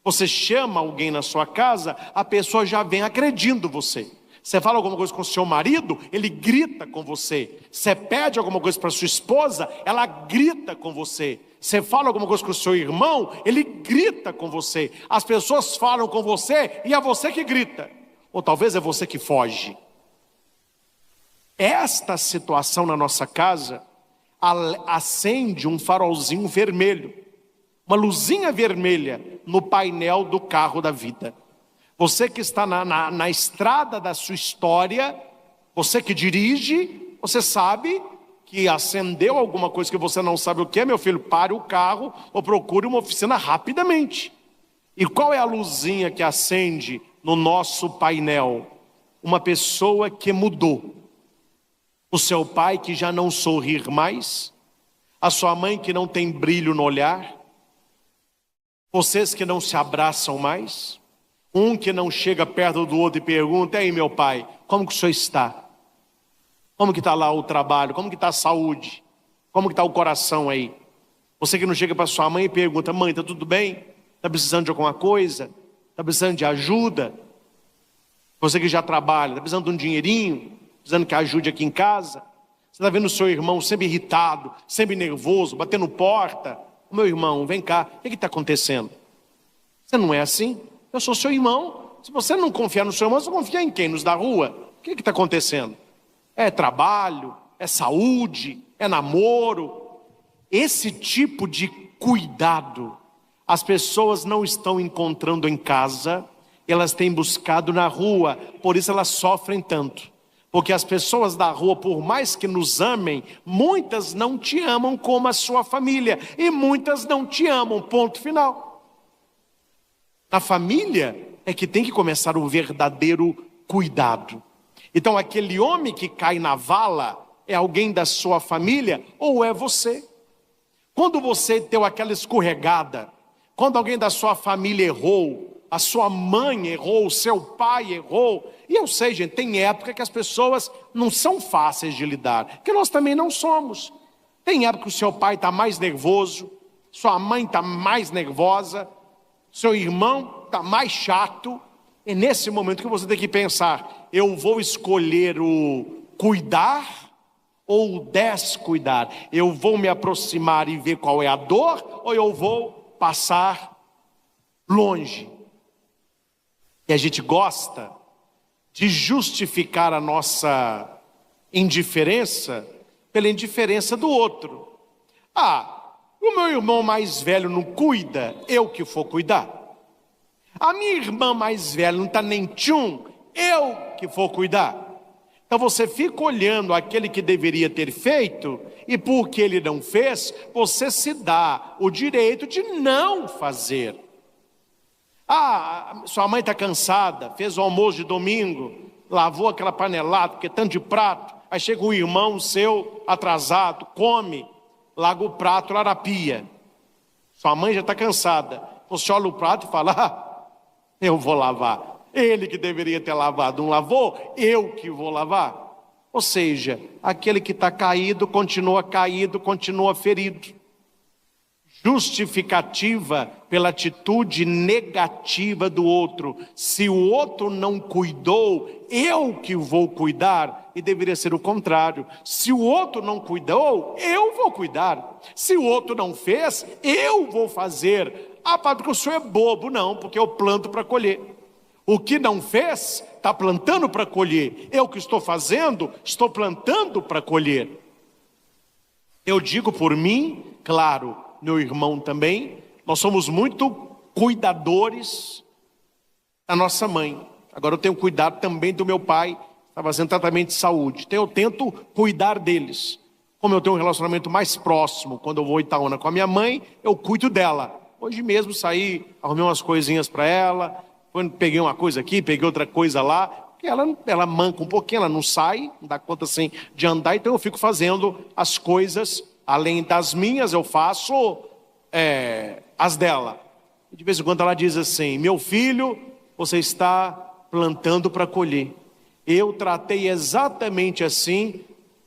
Você chama alguém na sua casa, a pessoa já vem agredindo você. Você fala alguma coisa com o seu marido, ele grita com você. Você pede alguma coisa para sua esposa, ela grita com você. Você fala alguma coisa com o seu irmão, ele grita com você. As pessoas falam com você e é você que grita. Ou talvez é você que foge. Esta situação na nossa casa acende um farolzinho vermelho, uma luzinha vermelha no painel do carro da vida. Você que está na estrada da sua história, você que dirige, você sabe que acendeu alguma coisa que você não sabe o que é, meu filho, pare o carro ou procure uma oficina rapidamente. E qual é a luzinha que acende no nosso painel? Uma pessoa que mudou. O seu pai que já não sorri mais, a sua mãe que não tem brilho no olhar, vocês que não se abraçam mais, um que não chega perto do outro e pergunta: ei, meu pai, como que o senhor está? Como que está lá o trabalho? Como que está a saúde? Como que está o coração aí? Você que não chega para sua mãe e pergunta: mãe, está tudo bem? Está precisando de alguma coisa? Está precisando de ajuda? Você que já trabalha, está precisando de um dinheirinho? Precisando que ajude aqui em casa? Você está vendo o seu irmão sempre irritado, sempre nervoso, batendo porta? Meu irmão, vem cá, o que está acontecendo? Você não é assim? Eu sou seu irmão. Se você não confiar no seu irmão, você confia em quem? Nos da rua? O que está acontecendo? É trabalho, é saúde, é namoro. Esse tipo de cuidado as pessoas não estão encontrando em casa, elas têm buscado na rua, por isso elas sofrem tanto. Porque as pessoas da rua, por mais que nos amem, muitas não te amam como a sua família. E muitas não te amam, ponto final. Na família é que tem que começar o verdadeiro cuidado. Então aquele homem que cai na vala é alguém da sua família ou é você? Quando você deu aquela escorregada, quando alguém da sua família errou, a sua mãe errou, o seu pai errou. E eu sei, gente, tem época que as pessoas não são fáceis de lidar, que nós também não somos. Tem época que o seu pai está mais nervoso, sua mãe está mais nervosa, seu irmão está mais chato. É nesse momento que você tem que pensar: eu vou escolher o cuidar ou o descuidar? Eu vou me aproximar e ver qual é a dor, ou eu vou passar longe? E a gente gosta de justificar a nossa indiferença pela indiferença do outro. Ah, o meu irmão mais velho não cuida, eu que vou cuidar. A minha irmã mais velha não está nem tchum, eu que vou cuidar. Então você fica olhando aquele que deveria ter feito, e porque ele não fez, você se dá o direito de não fazer. Ah, sua mãe está cansada, fez o almoço de domingo, lavou aquela panelada, porque é tanto de prato. Aí chega um irmão seu atrasado, come, larga o prato lá na pia. Sua mãe já está cansada. Você olha o prato e fala: ah, eu vou lavar. Ele que deveria ter lavado não lavou, eu que vou lavar. Ou seja, aquele que está caído, continua ferido. Justificativa pela atitude negativa do outro. Se o outro não cuidou, eu que vou cuidar, e deveria ser o contrário. Se o outro não cuidou, eu vou cuidar. Se o outro não fez, eu vou fazer. Ah, padre, porque o senhor é bobo. Não, porque eu planto para colher. O que não fez, está plantando para colher. Eu que estou fazendo, estou plantando para colher. Eu digo por mim, claro, meu irmão também, nós somos muito cuidadores da nossa mãe. Agora eu tenho cuidado também do meu pai, está fazendo tratamento de saúde. Então eu tento cuidar deles. Como eu tenho um relacionamento mais próximo, quando eu vou em Itaúna com a minha mãe, eu cuido dela. Hoje mesmo saí, arrumei umas coisinhas para ela, peguei uma coisa aqui, peguei outra coisa lá, porque ela manca um pouquinho, ela não sai, não dá conta assim de andar, então eu fico fazendo as coisas, além das minhas, eu faço as dela. De vez em quando ela diz assim: meu filho, você está plantando para colher. Eu tratei exatamente assim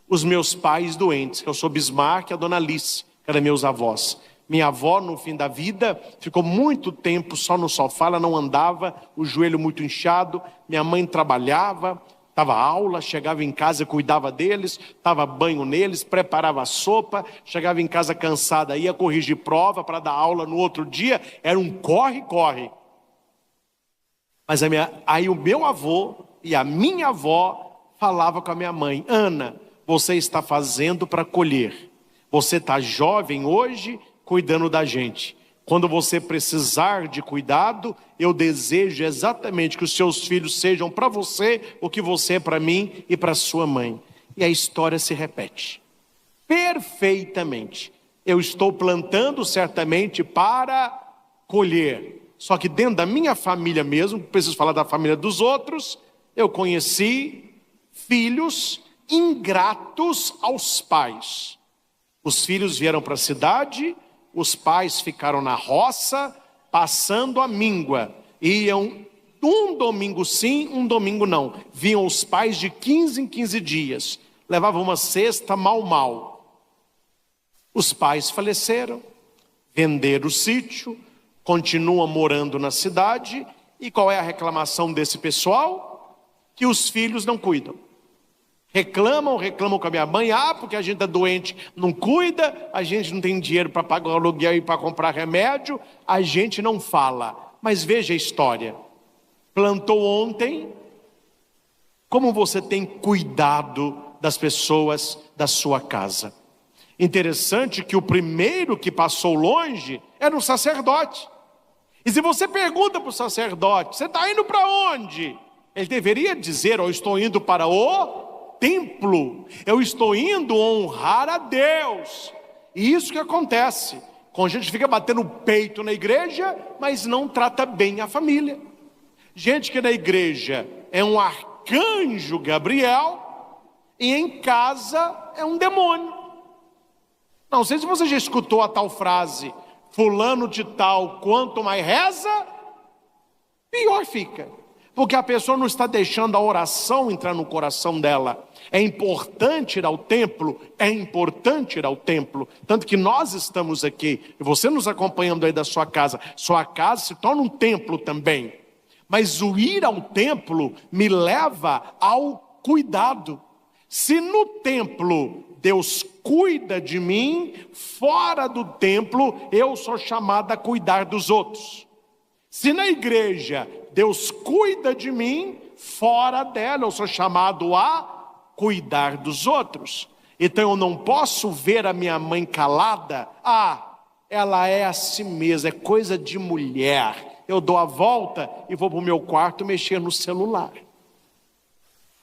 os meus pais doentes, que eu sou Bismarck e a dona Alice, que eram meus avós. Minha avó, no fim da vida, ficou muito tempo só no sofá, ela não andava, o joelho muito inchado. Minha mãe trabalhava, dava aula, chegava em casa, cuidava deles, dava banho neles, preparava a sopa, chegava em casa cansada, ia corrigir prova para dar aula no outro dia, era um corre-corre. Mas aí o meu avô e a minha avó falavam com a minha mãe: Ana, você está fazendo para colher. Você está jovem hoje, cuidando da gente. Quando você precisar de cuidado, eu desejo exatamente que os seus filhos sejam para você o que você é para mim e para sua mãe. E a história se repete perfeitamente. Eu estou plantando certamente para colher. Só que dentro da minha família mesmo, preciso falar da família dos outros, eu conheci filhos ingratos aos pais. Os filhos vieram para a cidade, os pais ficaram na roça, passando a míngua. Iam um domingo sim, um domingo não. Vinham os pais de 15 em 15 dias. Levavam uma cesta mal. Os pais faleceram, venderam o sítio, continuam morando na cidade. E qual é a reclamação desse pessoal? Que os filhos não cuidam. Reclamam com a minha mãe: porque a gente é doente, não cuida, a gente não tem dinheiro para pagar o aluguel e para comprar remédio, a gente não fala. Mas veja a história. Plantou ontem, como você tem cuidado das pessoas da sua casa? Interessante que o primeiro que passou longe era o sacerdote. E se você pergunta para o sacerdote: você está indo para onde? Ele deveria dizer: eu estou indo para o templo, eu estou indo honrar a Deus. E isso que acontece, quando a gente fica batendo o peito na igreja, mas não trata bem a família. Gente que na igreja é um arcanjo Gabriel, e em casa é um demônio. Não sei se você já escutou a tal frase: fulano de tal, quanto mais reza, pior fica. Porque a pessoa não está deixando a oração entrar no coração dela. É importante ir ao templo, tanto que nós estamos aqui, e você nos acompanhando aí da sua casa se torna um templo também. Mas o ir ao templo me leva ao cuidado. Se no templo Deus cuida de mim, fora do templo eu sou chamado a cuidar dos outros. Se na igreja Deus cuida de mim, fora dela eu sou chamado a cuidar dos outros. Então eu não posso ver a minha mãe calada: ela é assim mesmo, é coisa de mulher. Eu dou a volta e vou para o meu quarto mexer no celular.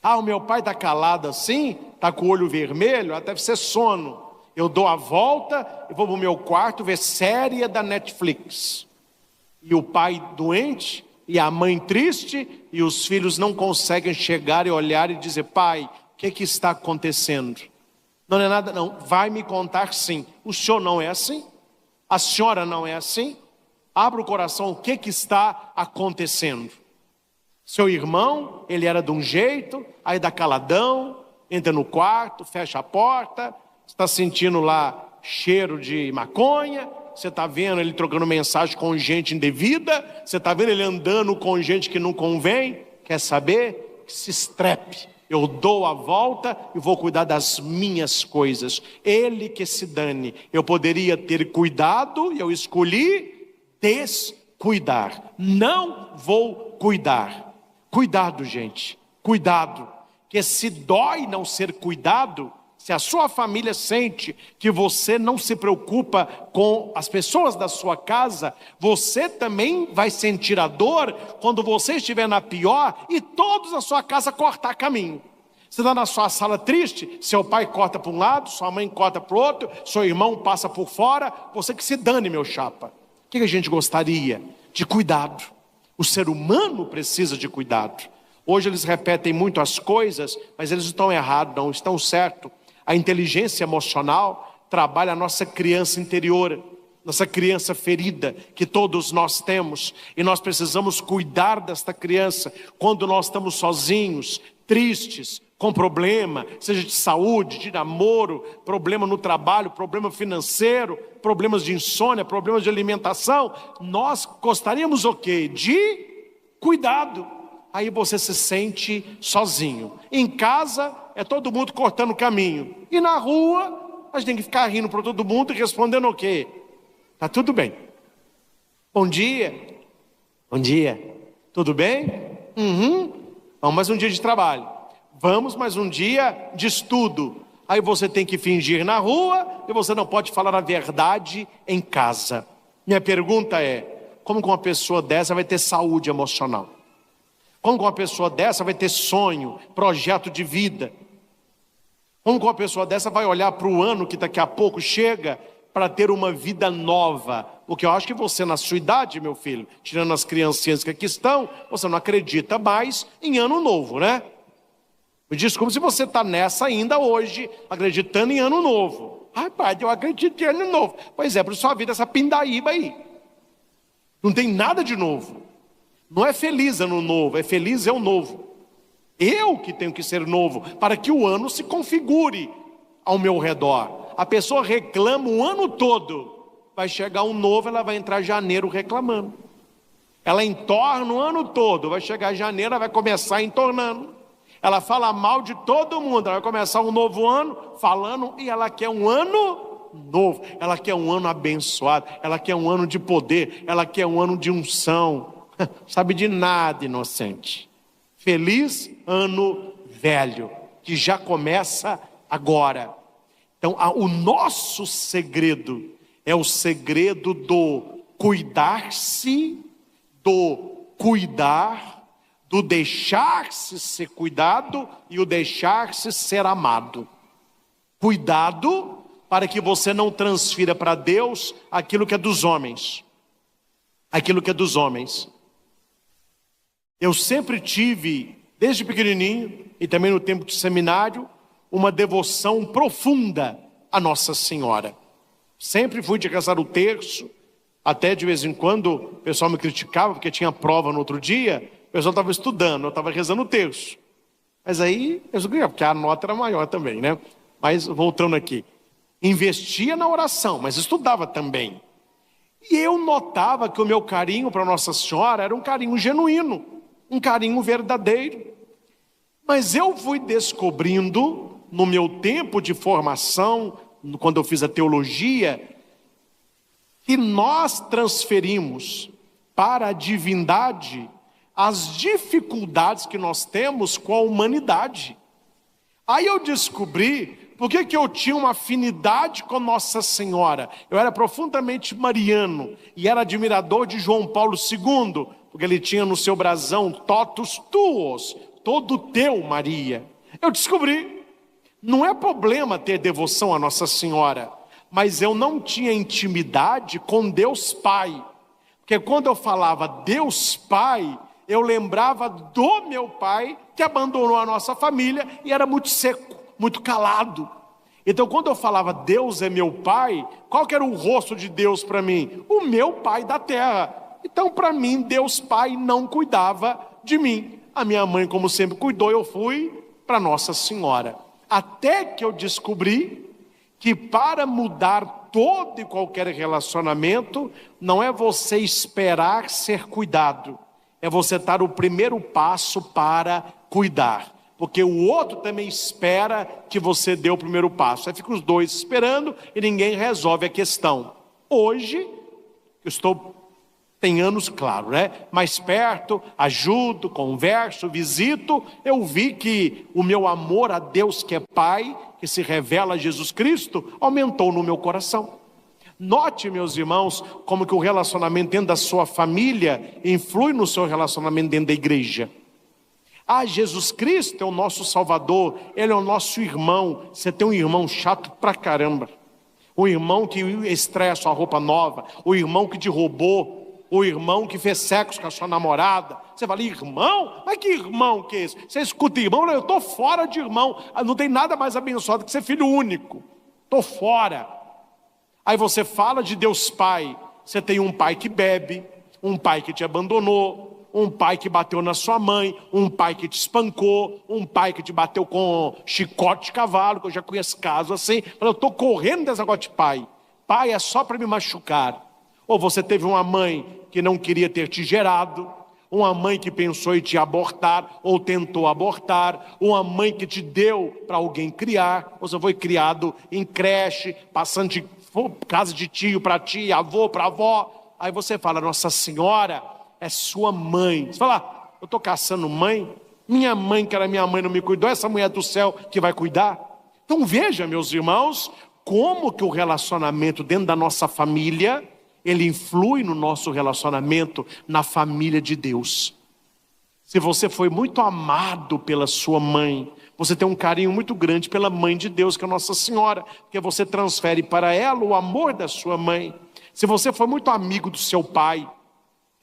O meu pai está calado assim, está com o olho vermelho, deve ser sono. Eu dou a volta e vou para o meu quarto ver série da Netflix. E o pai doente, e a mãe triste, e os filhos não conseguem chegar e olhar e dizer: pai, o que está acontecendo? Não é nada não, vai me contar sim. O senhor não é assim? A senhora não é assim? Abra o coração, o que está acontecendo? Seu irmão, ele era de um jeito, aí dá caladão, entra no quarto, fecha a porta, está sentindo lá cheiro de maconha, você está vendo ele trocando mensagem com gente indevida, você está vendo ele andando com gente que não convém. Quer saber? Que se estrepe. Eu dou a volta e vou cuidar das minhas coisas. Ele que se dane. Eu poderia ter cuidado e eu escolhi descuidar. Não vou cuidar. Cuidado, gente. Cuidado. Que se dói não ser cuidado, se a sua família sente que você não se preocupa com as pessoas da sua casa, você também vai sentir a dor quando você estiver na pior e todos na sua casa cortar caminho. Você está na sua sala triste, seu pai corta para um lado, sua mãe corta para o outro, seu irmão passa por fora, você que se dane, meu chapa. O que a gente gostaria? De cuidado. O ser humano precisa de cuidado. Hoje eles repetem muito as coisas, mas eles não estão errados, não, estão certos. A inteligência emocional trabalha a nossa criança interior, nossa criança ferida, que todos nós temos. E nós precisamos cuidar desta criança quando nós estamos sozinhos, tristes, com problema, seja de saúde, de namoro, problema no trabalho, problema financeiro, problemas de insônia, problemas de alimentação. Nós gostaríamos o quê? De cuidado. Aí você se sente sozinho. Em casa é todo mundo cortando caminho. E na rua, a gente tem que ficar rindo para todo mundo e respondendo o quê? Tá tudo bem. Bom dia. Bom dia. Tudo bem? Vamos mais um dia de trabalho. Vamos mais um dia de estudo. Aí você tem que fingir na rua e você não pode falar a verdade em casa. Minha pergunta é, como que uma pessoa dessa vai ter saúde emocional? Como que uma pessoa dessa vai ter sonho, projeto de vida? Como que uma pessoa dessa vai olhar para o ano que daqui a pouco chega para ter uma vida nova? Porque eu acho que você, na sua idade, meu filho, tirando as criancinhas que aqui estão, você não acredita mais em ano novo, né? Me desculpe se você está nessa ainda hoje, acreditando em ano novo. Ai, pai, eu acredito em ano novo. Pois é, por sua vida essa pindaíba aí. Não tem nada de novo. Não é feliz ano novo, é feliz é o novo. Eu que tenho que ser novo, para que o ano se configure ao meu redor. A pessoa reclama o ano todo. Vai chegar um novo, ela vai entrar em janeiro reclamando. Ela entorna o ano todo, vai chegar em janeiro, ela vai começar entornando. Ela fala mal de todo mundo, ela vai começar um novo ano falando e ela quer um ano novo. Ela quer um ano abençoado, ela quer um ano de poder, ela quer um ano de unção. Sabe de nada, inocente. Feliz ano velho, que já começa agora. Então, o nosso segredo é o segredo do cuidar-se, do cuidar, do deixar-se ser cuidado e o deixar-se ser amado. Cuidado para que você não transfira para Deus aquilo que é dos homens. Aquilo que é dos homens. Eu sempre tive, desde pequenininho e também no tempo de seminário, uma devoção profunda a Nossa Senhora. Sempre fui de rezar o terço, até de vez em quando o pessoal me criticava porque tinha prova no outro dia, o pessoal estava estudando, eu estava rezando o terço. Mas aí, eu sabia, porque a nota era maior também, né? Mas voltando aqui, investia na oração, mas estudava também. E eu notava que o meu carinho para Nossa Senhora era um carinho genuíno, um carinho verdadeiro. Mas eu fui descobrindo, no meu tempo de formação, quando eu fiz a teologia, que nós transferimos para a divindade as dificuldades que nós temos com a humanidade. Aí eu descobri por que eu tinha uma afinidade com Nossa Senhora. Eu era profundamente mariano e era admirador de João Paulo II, porque ele tinha no seu brasão totus tuos, todo teu, Maria. Eu descobri, não é problema ter devoção a Nossa Senhora, mas eu não tinha intimidade com Deus Pai. Porque quando eu falava Deus Pai, eu lembrava do meu pai que abandonou a nossa família e era muito seco, muito calado. Então quando eu falava Deus é meu pai, qual que era o rosto de Deus para mim? O meu pai da terra. Então para mim Deus Pai não cuidava de mim. A minha mãe, como sempre cuidou, eu fui para Nossa Senhora. Até que eu descobri que para mudar todo e qualquer relacionamento, não é você esperar ser cuidado, é você dar o primeiro passo para cuidar. Porque o outro também espera que você dê o primeiro passo. Aí ficam os dois esperando e ninguém resolve a questão. Hoje, eu tem anos, claro, né? Mais perto, ajudo, converso, visito. Eu vi que o meu amor a Deus que é Pai, que se revela a Jesus Cristo, aumentou no meu coração. Note, meus irmãos, como que o relacionamento dentro da sua família influi no seu relacionamento dentro da igreja. Jesus Cristo é o nosso Salvador, Ele é o nosso irmão. Você tem um irmão chato pra caramba, o irmão que estreia sua roupa nova, o irmão que te roubou, o irmão que fez sexo com a sua namorada. Você fala, irmão? Mas que irmão que é esse? Você escuta irmão? Eu estou fora de irmão. Não tem nada mais abençoado que ser filho único. Estou fora. Aí você fala de Deus Pai. Você tem um pai que bebe, um pai que te abandonou, um pai que bateu na sua mãe, um pai que te espancou, um pai que te bateu com chicote de cavalo, que eu já conheço casos assim. Eu estou correndo desse negócio de pai. Pai é só para me machucar. Ou você teve uma mãe que não queria ter te gerado, uma mãe que pensou em te abortar, ou tentou abortar, uma mãe que te deu para alguém criar, ou você foi criado em creche, passando de casa de tio para tia, avô para avó. Aí você fala, Nossa Senhora é sua mãe. Você fala, eu estou caçando mãe? Minha mãe, que era minha mãe, não me cuidou, essa mulher do céu que vai cuidar? Então veja, meus irmãos, como que o relacionamento dentro da nossa família, ele influi no nosso relacionamento na família de Deus. Se você foi muito amado pela sua mãe, você tem um carinho muito grande pela mãe de Deus, que é Nossa Senhora, porque você transfere para ela o amor da sua mãe. Se você foi muito amigo do seu pai,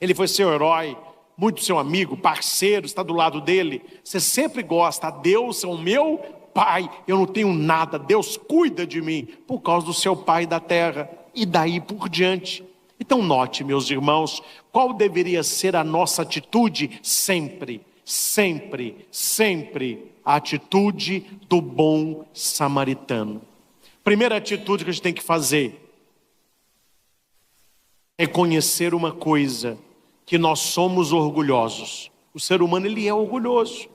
ele foi seu herói, muito seu amigo, parceiro, está do lado dele, você sempre gosta, Deus é o meu pai, eu não tenho nada, Deus cuida de mim, por causa do seu pai da terra, e daí por diante. Então note, meus irmãos, qual deveria ser a nossa atitude sempre, sempre, sempre, a atitude do bom samaritano. Primeira atitude que a gente tem que fazer é conhecer uma coisa, que nós somos orgulhosos. O ser humano, ele é orgulhoso.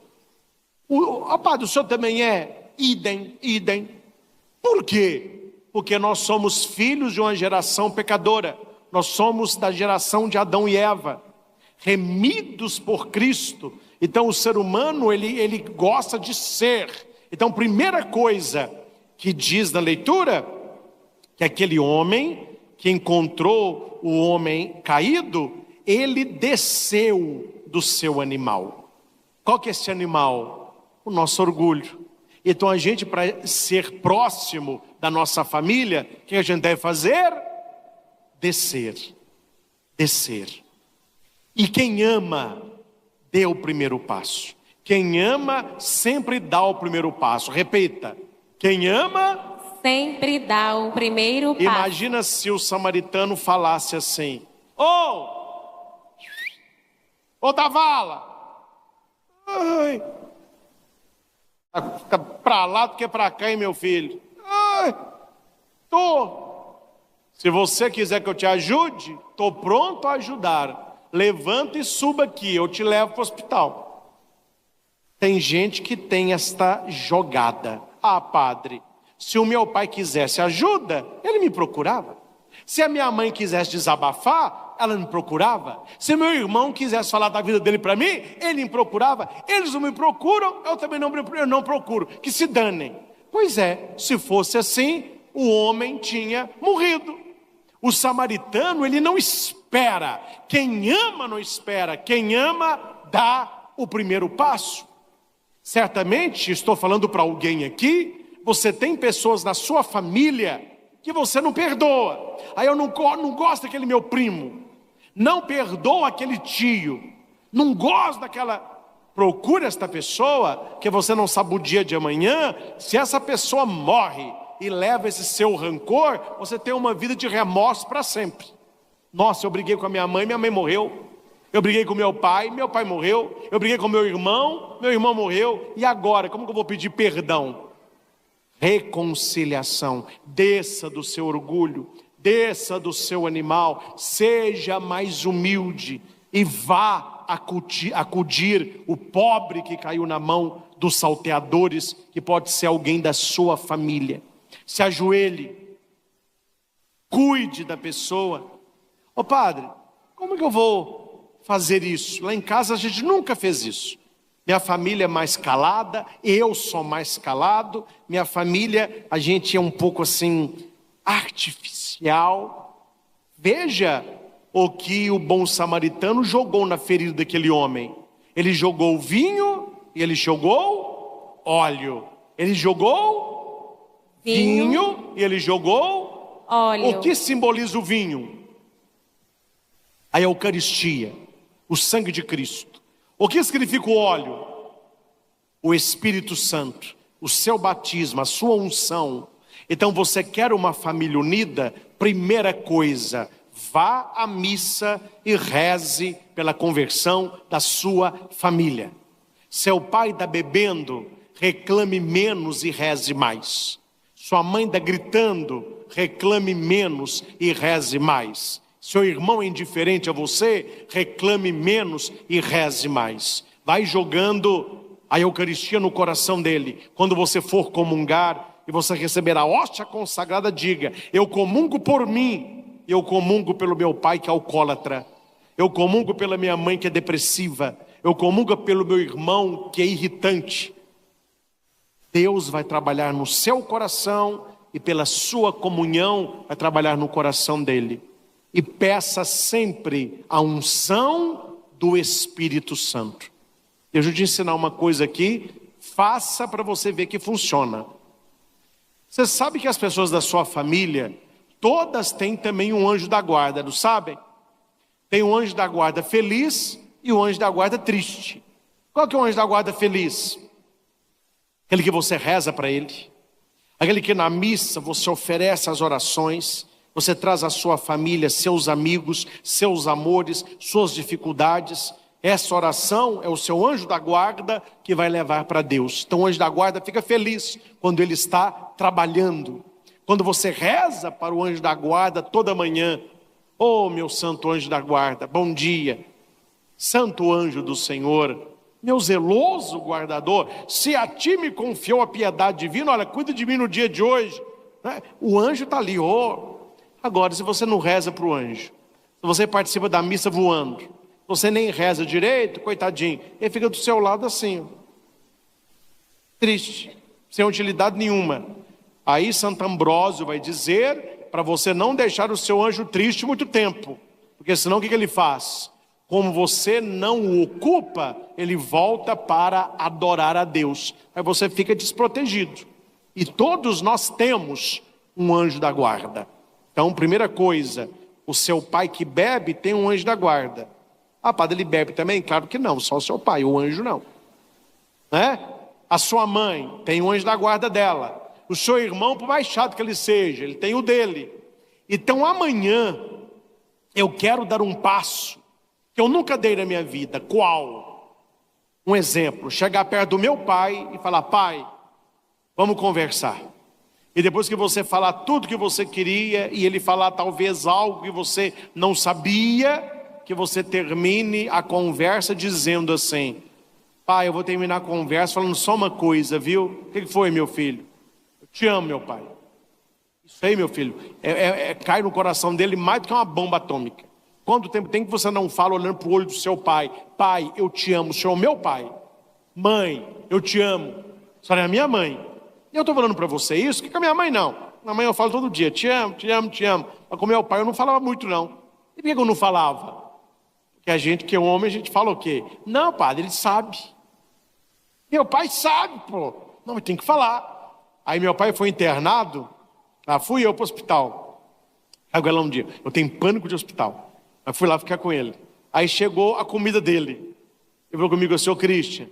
Padre, o senhor também é? Idem. Por quê? Porque nós somos filhos de uma geração pecadora. Nós somos da geração de Adão e Eva, remidos por Cristo. Então o ser humano, ele gosta de ser. Então primeira coisa que diz na leitura, que aquele homem que encontrou o homem caído, ele desceu do seu animal. Qual que é esse animal? O nosso orgulho. Então a gente, para ser próximo da nossa família, o que a gente deve fazer? Descer. E quem ama, dê o primeiro passo. Quem ama, sempre dá o primeiro passo. Repita. Quem ama, sempre dá o primeiro passo. Imagina se o samaritano falasse assim: Ô Davala, ai, fica pra lá do que pra cá, hein, meu filho? Se você quiser que eu te ajude, estou pronto a ajudar. Levanta e suba aqui, eu te levo para o hospital. Tem gente que tem esta jogada. Padre, se o meu pai quisesse ajuda, ele me procurava. Se a minha mãe quisesse desabafar, ela me procurava. Se meu irmão quisesse falar da vida dele para mim, ele me procurava. Eles não me procuram, eu também não procuro. Que se danem. Pois é, se fosse assim, o homem tinha morrido. O samaritano, ele não espera. Quem ama não espera. Quem ama dá o primeiro passo. Certamente, estou falando para alguém aqui, você tem pessoas na sua família que você não perdoa. Aí eu não gosto daquele meu primo. Não perdoa aquele tio. Não gosto daquela... Procure esta pessoa, que você não sabe o dia de amanhã. Se essa pessoa morre e leva esse seu rancor, você tem uma vida de remorso para sempre. Nossa, eu briguei com a minha mãe morreu. Eu briguei com meu pai morreu. Eu briguei com meu irmão morreu. E agora, como que eu vou pedir perdão? reconciliação. Desça do seu orgulho, desça do seu animal, seja mais humilde e vá acudir o pobre que caiu na mão dos salteadores, que pode ser alguém da sua família. Se ajoelhe, cuide da pessoa. Ô padre, como que eu vou fazer isso? Lá em casa a gente nunca fez isso. Minha família é mais calada, eu sou mais calado. Minha família, a gente é um pouco assim, artificial. Veja o que o bom samaritano jogou na ferida daquele homem. Ele jogou vinho e ele jogou óleo. Ele jogou vinho e ele jogou óleo. O que simboliza o vinho? A Eucaristia, o sangue de Cristo. O que significa o óleo? O Espírito Santo, o seu batismo, a sua unção. Então você quer uma família unida? Primeira coisa, vá à missa e reze pela conversão da sua família. Seu pai está bebendo, reclame menos e reze mais. Sua mãe está gritando, reclame menos e reze mais. Seu irmão é indiferente a você, reclame menos e reze mais. Vai jogando a Eucaristia no coração dele. Quando você for comungar e você receber a hóstia consagrada, diga: eu comungo por mim, eu comungo pelo meu pai que é alcoólatra, eu comungo pela minha mãe que é depressiva, eu comungo pelo meu irmão que é irritante. Deus vai trabalhar no seu coração e pela sua comunhão vai trabalhar no coração dele. E peça sempre a unção do Espírito Santo. Deixa eu te ensinar uma coisa aqui, faça para você ver que funciona. Você sabe que as pessoas da sua família, todas têm também um anjo da guarda, não sabem? Tem um anjo da guarda feliz e o anjo da guarda triste. Qual que é o anjo da guarda feliz? Aquele que você reza para ele, aquele que na missa você oferece as orações, você traz a sua família, seus amigos, seus amores, suas dificuldades. Essa oração é o seu anjo da guarda que vai levar para Deus. Então o anjo da guarda fica feliz quando ele está trabalhando. Quando você reza para o anjo da guarda toda manhã: oh meu santo anjo da guarda, bom dia. Santo anjo do Senhor, meu zeloso guardador, se a ti me confiou a piedade divina, olha, cuida de mim no dia de hoje. O anjo está ali, Agora, se você não reza para o anjo, se você participa da missa voando, você nem reza direito, coitadinho, ele fica do seu lado assim, triste, sem utilidade nenhuma. Aí Santo Ambrósio vai dizer para você não deixar o seu anjo triste muito tempo, porque senão o que ele faz? Como você não o ocupa, ele volta para adorar a Deus. Aí você fica desprotegido. E todos nós temos um anjo da guarda. Então, primeira coisa, o seu pai que bebe tem um anjo da guarda. Ah, padre, ele bebe também? Claro que não, só o seu pai, o anjo não. Né? A sua mãe tem um anjo da guarda dela. O seu irmão, por mais chato que ele seja, ele tem o dele. Então, amanhã, eu quero dar um passo que eu nunca dei na minha vida. Qual? Um exemplo, chegar perto do meu pai e falar: pai, vamos conversar. E depois que você falar tudo que você queria, e ele falar talvez algo que você não sabia, que você termine a conversa dizendo assim: pai, eu vou terminar a conversa falando só uma coisa, viu? O que foi, meu filho? Eu te amo, meu pai. Isso aí, meu filho, cai no coração dele mais do que uma bomba atômica. Quanto tempo tem que você não fala olhando para o olho do seu pai: pai, eu te amo, o senhor é o meu pai. Mãe, eu te amo, a senhora é a minha mãe. E eu estou falando para você isso, que com a minha mãe não. Com a mãe eu falo todo dia: te amo, te amo, te amo. Mas com o meu pai eu não falava muito não. E por que eu não falava? Porque a gente que é homem, a gente fala o quê? Não, padre, ele sabe. Meu pai sabe, pô. Não, mas tem que falar. Aí meu pai foi internado, lá fui eu para o hospital. Agora um dia, eu tenho pânico de hospital. Mas fui lá ficar com ele. Aí chegou a comida dele. Ele falou comigo assim: ô Christian,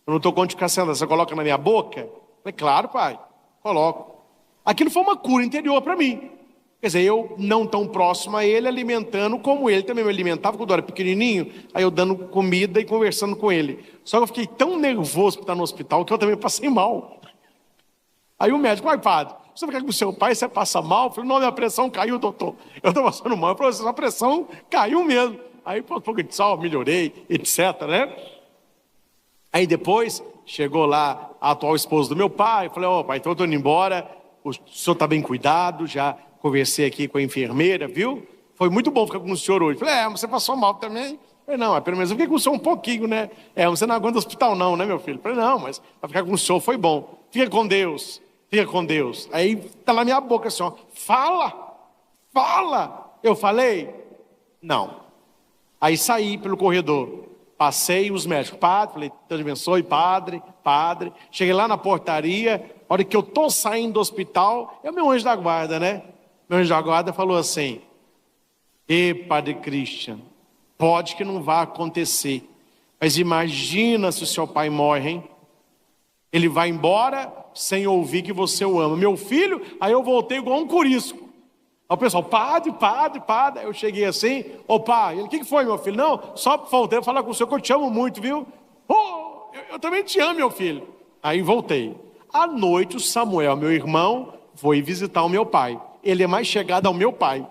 eu não estou com onde ficar sentado, você coloca na minha boca? Eu falei: claro, pai, coloco. Aquilo foi uma cura interior para mim. Quer dizer, eu não tão próximo a ele, alimentando como ele também me alimentava quando eu era pequenininho, aí eu dando comida e conversando com ele. Só que eu fiquei tão nervoso por estar no hospital que eu também passei mal. Aí o médico, vai padre, você fica com o seu pai, você passa mal? Eu falei, não, minha pressão caiu, doutor. Eu estou passando mal. Eu falei, sua pressão caiu mesmo. Aí, pô, um pouco de sal, melhorei, etc, né? Aí depois, chegou lá a atual esposa do meu pai. Eu falei, pai, então eu estou indo embora. O senhor está bem cuidado, já conversei aqui com a enfermeira, viu? Foi muito bom ficar com o senhor hoje. Eu falei, você passou mal também? Eu falei, não, pelo menos eu fiquei com o senhor um pouquinho, né? Você não aguenta hospital não, né, meu filho? Eu falei, não, mas para ficar com o senhor foi bom. Fica com Deus. Fica com Deus. Aí está na minha boca assim, fala. Eu falei? Não. Aí saí pelo corredor, passei os médicos, padre, falei, Deus abençoe, padre. Cheguei lá na portaria, a hora que eu estou saindo do hospital, é o meu anjo da guarda, né? Meu anjo da guarda falou assim, padre Christian, pode que não vá acontecer, mas imagina se o seu pai morre, hein? Ele vai embora sem ouvir que você o ama. Meu filho, aí eu voltei igual um curisco. Aí o pessoal, padre. Aí eu cheguei assim, pai, ele, o que foi, meu filho? Não, só voltei a falar com o senhor que eu te amo muito, viu? Eu também te amo, meu filho. Aí voltei. À noite, o Samuel, meu irmão, foi visitar o meu pai. Ele é mais chegado ao meu pai.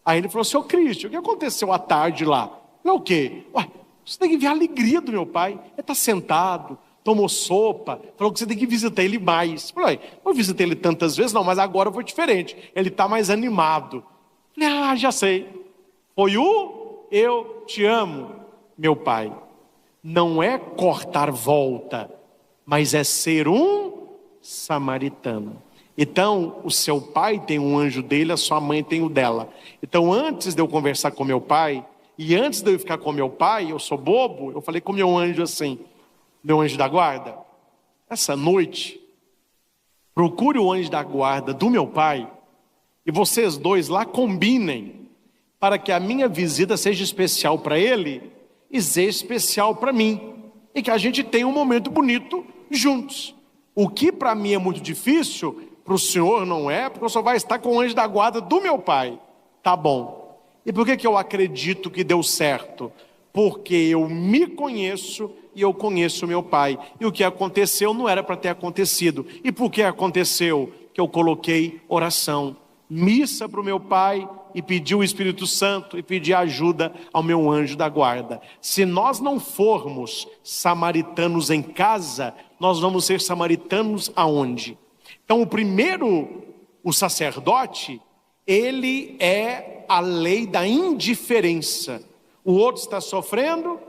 Aí ele falou, seu Cristian, o que aconteceu à tarde lá? Eu falei, o quê? Você tem que ver a alegria do meu pai. Ele está sentado, tomou sopa, falou que você tem que visitar ele mais. Eu falei, eu visitei ele tantas vezes, não, mas agora foi diferente. Ele está mais animado. Eu falei, já sei. Foi eu te amo, meu pai. Não é cortar volta, mas é ser um samaritano. Então, o seu pai tem um anjo dele, a sua mãe tem o dela. Então, antes de eu conversar com meu pai, e antes de eu ficar com meu pai, eu sou bobo, eu falei com meu anjo assim, meu anjo da guarda, essa noite, procure o anjo da guarda do meu pai, e vocês dois lá combinem, para que a minha visita seja especial para ele, e seja especial para mim, e que a gente tenha um momento bonito juntos. O que para mim é muito difícil, para o senhor não é, porque o senhor vai estar com o anjo da guarda do meu pai. Tá bom. E por que eu acredito que deu certo? Porque eu me conheço e eu conheço meu pai. E o que aconteceu não era para ter acontecido. E por que aconteceu? Que eu coloquei oração, missa para o meu pai e pedi o Espírito Santo e pedi ajuda ao meu anjo da guarda. Se nós não formos samaritanos em casa, nós vamos ser samaritanos aonde? Então o sacerdote, ele é a lei da indiferença. O outro está sofrendo.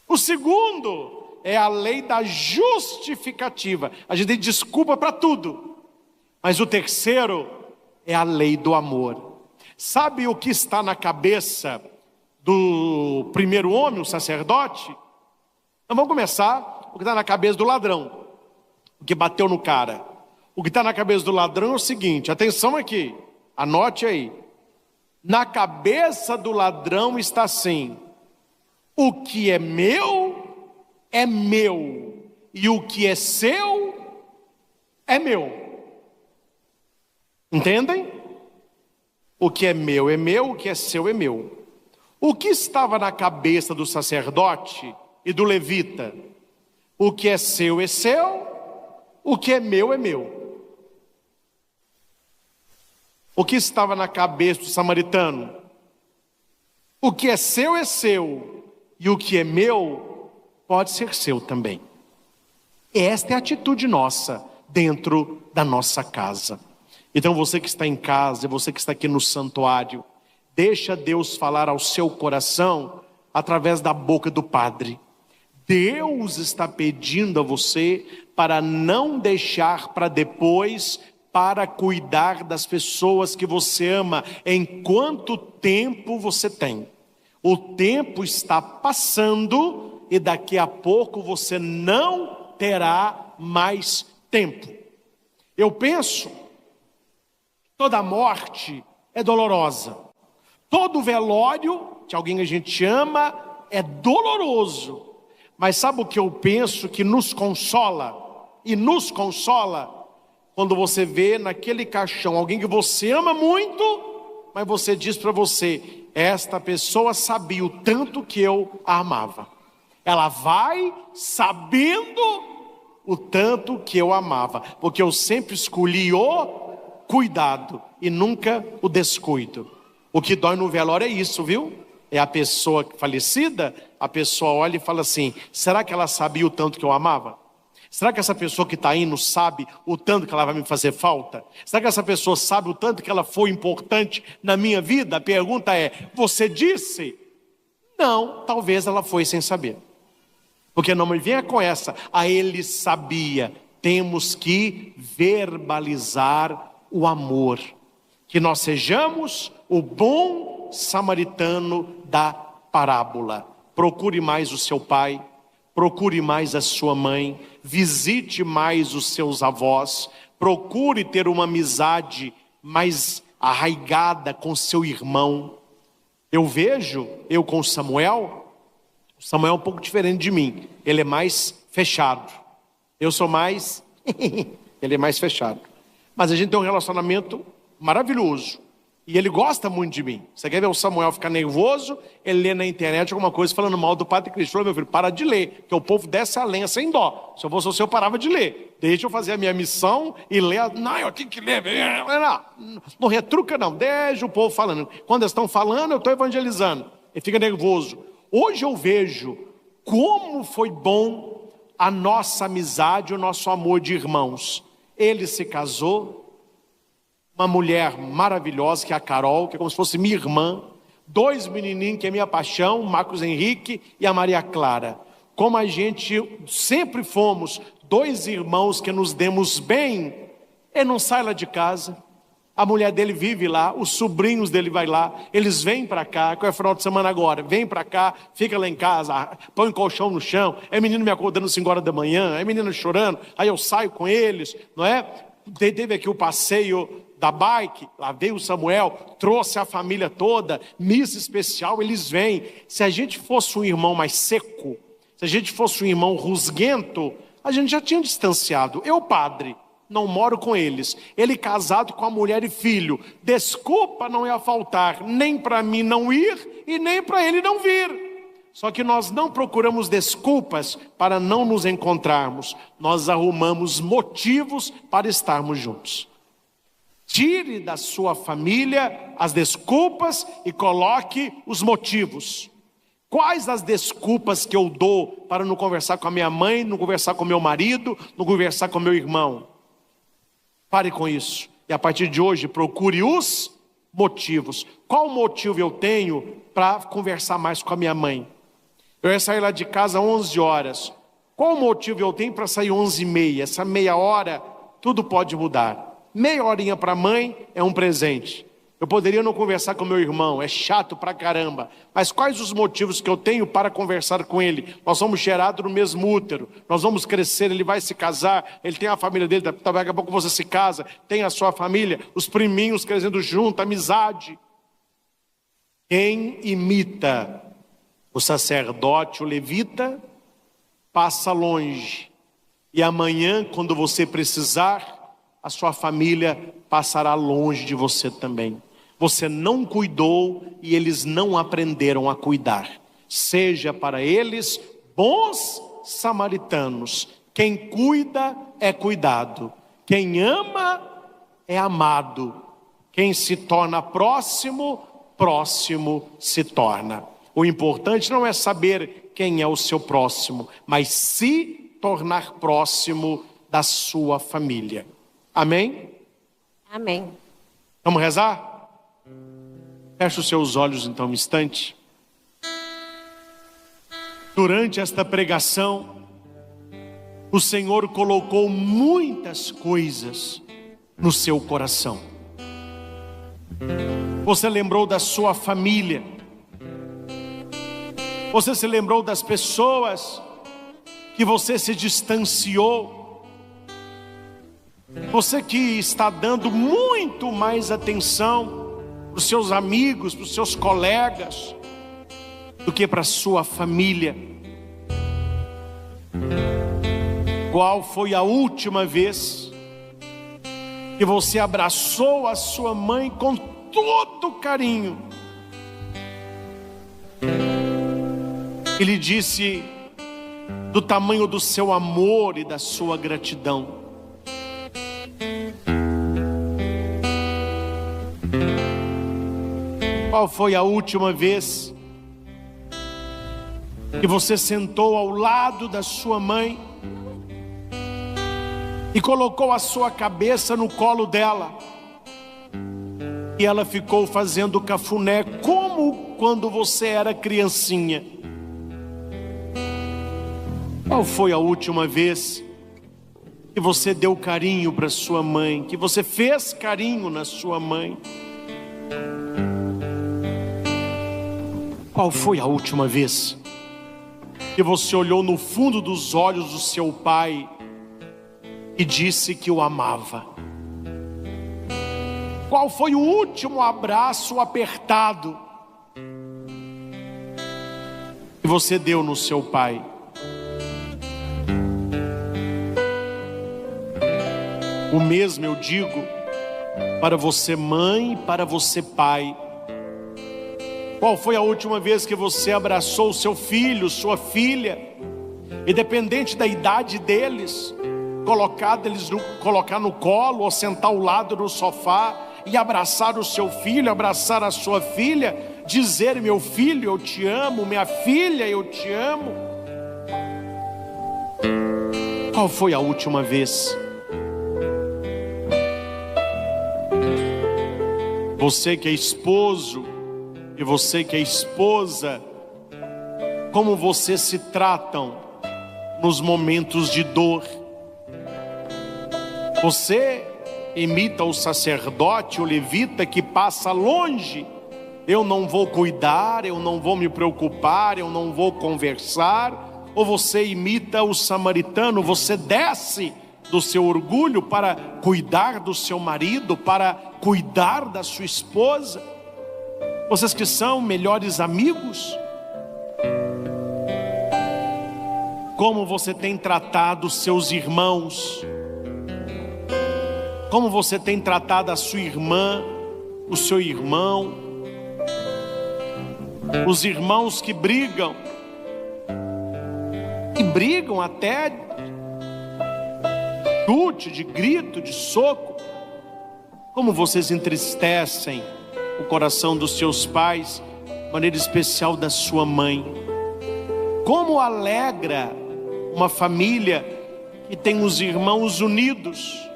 O segundo é a lei da justificativa. A gente tem desculpa para tudo. Mas o terceiro é a lei do amor. Sabe o que está na cabeça do primeiro homem, o sacerdote? Então vamos começar. O que está na cabeça do ladrão, o que bateu no cara. O que está na cabeça do ladrão é o seguinte, atenção aqui, anote aí. Na cabeça do ladrão está assim, o que é meu, e o que é seu, é meu. Entendem? O que é meu, o que é seu é meu. O que estava na cabeça do sacerdote e do levita? O que é seu, o que é meu, é meu. O que estava na cabeça do samaritano? O que é seu, e o que é meu, pode ser seu também. Esta é a atitude nossa, dentro da nossa casa. Então você que está em casa, você que está aqui no santuário, deixa Deus falar ao seu coração, através da boca do Padre. Deus está pedindo a você, para não deixar para depois, para cuidar das pessoas que você ama, enquanto tempo você tem. O tempo está passando, e daqui a pouco você não terá mais tempo. Eu penso, toda morte é dolorosa. Todo velório de alguém que a gente ama é doloroso. Mas sabe o que eu penso que nos consola? E nos consola quando você vê naquele caixão alguém que você ama muito, mas você diz para você, esta pessoa sabia o tanto que eu a amava. Ela vai sabendo o tanto que eu amava, porque eu sempre escolhi o cuidado e nunca o descuido. O que dói no velório é isso, viu? É a pessoa falecida, a pessoa olha e fala assim: será que ela sabia o tanto que eu amava? Será que essa pessoa que está indo sabe o tanto que ela vai me fazer falta? Será que essa pessoa sabe o tanto que ela foi importante na minha vida? A pergunta é: você disse? Não, talvez ela foi sem saber. Porque não me venha com essa, ele sabia. Temos que verbalizar o amor. Que nós sejamos o bom samaritano da parábola. Procure mais o seu pai, procure mais a sua mãe, visite mais os seus avós, procure ter uma amizade mais arraigada com seu irmão. Eu vejo, eu com o Samuel é um pouco diferente de mim, ele é mais fechado, eu sou mais, ele é mais fechado, mas a gente tem um relacionamento maravilhoso, e ele gosta muito de mim. Você quer ver o Samuel ficar nervoso? Ele lê na internet alguma coisa falando mal do Padre Cristo. Falou: meu filho, para de ler, que o povo desce a lenha sem dó. Se eu fosse você, eu parava de ler. Deixa eu fazer a minha missão e ler. Não, eu tenho que ler. Não retruca não, deixa o povo falando. Quando eles estão falando, eu estou evangelizando. Ele fica nervoso. Hoje eu vejo como foi bom a nossa amizade, o nosso amor de irmãos. Ele se casou, uma mulher maravilhosa, que é a Carol, que é como se fosse minha irmã. 2 menininhos, que é minha paixão, o Marcos Henrique e a Maria Clara. Como a gente sempre fomos 2 irmãos que nos demos bem, ele não sai lá de casa. A mulher dele vive lá, os sobrinhos dele vai lá, eles vêm para cá, que é final de semana agora, vem para cá, fica lá em casa, põe um colchão no chão, é menino me acordando 5 horas da manhã, é menino chorando, aí eu saio com eles, não é? Teve aqui o passeio da bike, lá veio o Samuel, trouxe a família toda, missa especial, eles vêm. Se a gente fosse um irmão mais seco, se a gente fosse um irmão rusguento, a gente já tinha distanciado. Eu, padre, não moro com eles. Ele casado com a mulher e filho. Desculpa não ia faltar, nem para mim não ir e nem para ele não vir. Só que nós não procuramos desculpas para não nos encontrarmos. Nós arrumamos motivos para estarmos juntos. Tire da sua família as desculpas e coloque os motivos. Quais as desculpas que eu dou para não conversar com a minha mãe, não conversar com meu marido, não conversar com meu irmão? Pare com isso. E a partir de hoje procure os motivos. Qual motivo eu tenho para conversar mais com a minha mãe? Eu ia sair lá de casa às 11 horas. Qual motivo eu tenho para sair 11h30? Essa meia hora, tudo pode mudar. Meia horinha para a mãe é um presente. Eu poderia não conversar com meu irmão, é chato pra caramba. Mas quais os motivos que eu tenho para conversar com ele? Nós somos gerados no mesmo útero, nós vamos crescer, ele vai se casar, ele tem a família dele, daqui a pouco você se casa, tem a sua família, os priminhos crescendo junto, amizade. Quem imita o sacerdote, o levita, passa longe. E amanhã, quando você precisar, a sua família passará longe de você também. Você não cuidou e eles não aprenderam a cuidar. Seja para eles bons samaritanos. Quem cuida é cuidado. Quem ama é amado. Quem se torna próximo, próximo se torna. O importante não é saber quem é o seu próximo, mas se tornar próximo da sua família. Amém? Amém. Vamos rezar? Feche os seus olhos então um instante. Durante esta pregação, o Senhor colocou muitas coisas no seu coração. Você lembrou da sua família. Você se lembrou das pessoas que você se distanciou. Você que está dando muito mais atenção para os seus amigos, para os seus colegas, do que para a sua família. Qual foi a última vez que você abraçou a sua mãe com todo carinho e lhe disse: do tamanho do seu amor e da sua gratidão. Qual foi a última vez que você sentou ao lado da sua mãe e colocou a sua cabeça no colo dela e ela ficou fazendo cafuné como quando você era criancinha? Qual foi a última vez que você deu carinho para sua mãe, que você fez carinho na sua mãe? Qual foi a última vez que você olhou no fundo dos olhos do seu pai e disse que o amava? Qual foi o último abraço apertado que você deu no seu pai? O mesmo eu digo para você mãe e para você pai. Qual foi a última vez que você abraçou seu filho, sua filha, independente da idade deles, colocar no colo ou sentar ao lado do sofá e abraçar o seu filho, abraçar a sua filha, dizer: meu filho, eu te amo, minha filha, eu te amo? Qual foi a última vez? Você que é esposo e você que é esposa, como vocês se tratam nos momentos de dor? Você imita o sacerdote, o levita que passa longe. Eu não vou cuidar, eu não vou me preocupar, eu não vou conversar. Ou você imita o samaritano, você desce do seu orgulho para cuidar do seu marido, para cuidar da sua esposa? Vocês que são melhores amigos, como você tem tratado seus irmãos? Como você tem tratado a sua irmã, o seu irmão? Os irmãos que brigam, até chute, de grito, de soco. Como vocês entristecem o coração dos seus pais, de maneira especial da sua mãe. Como alegra uma família que tem os irmãos unidos.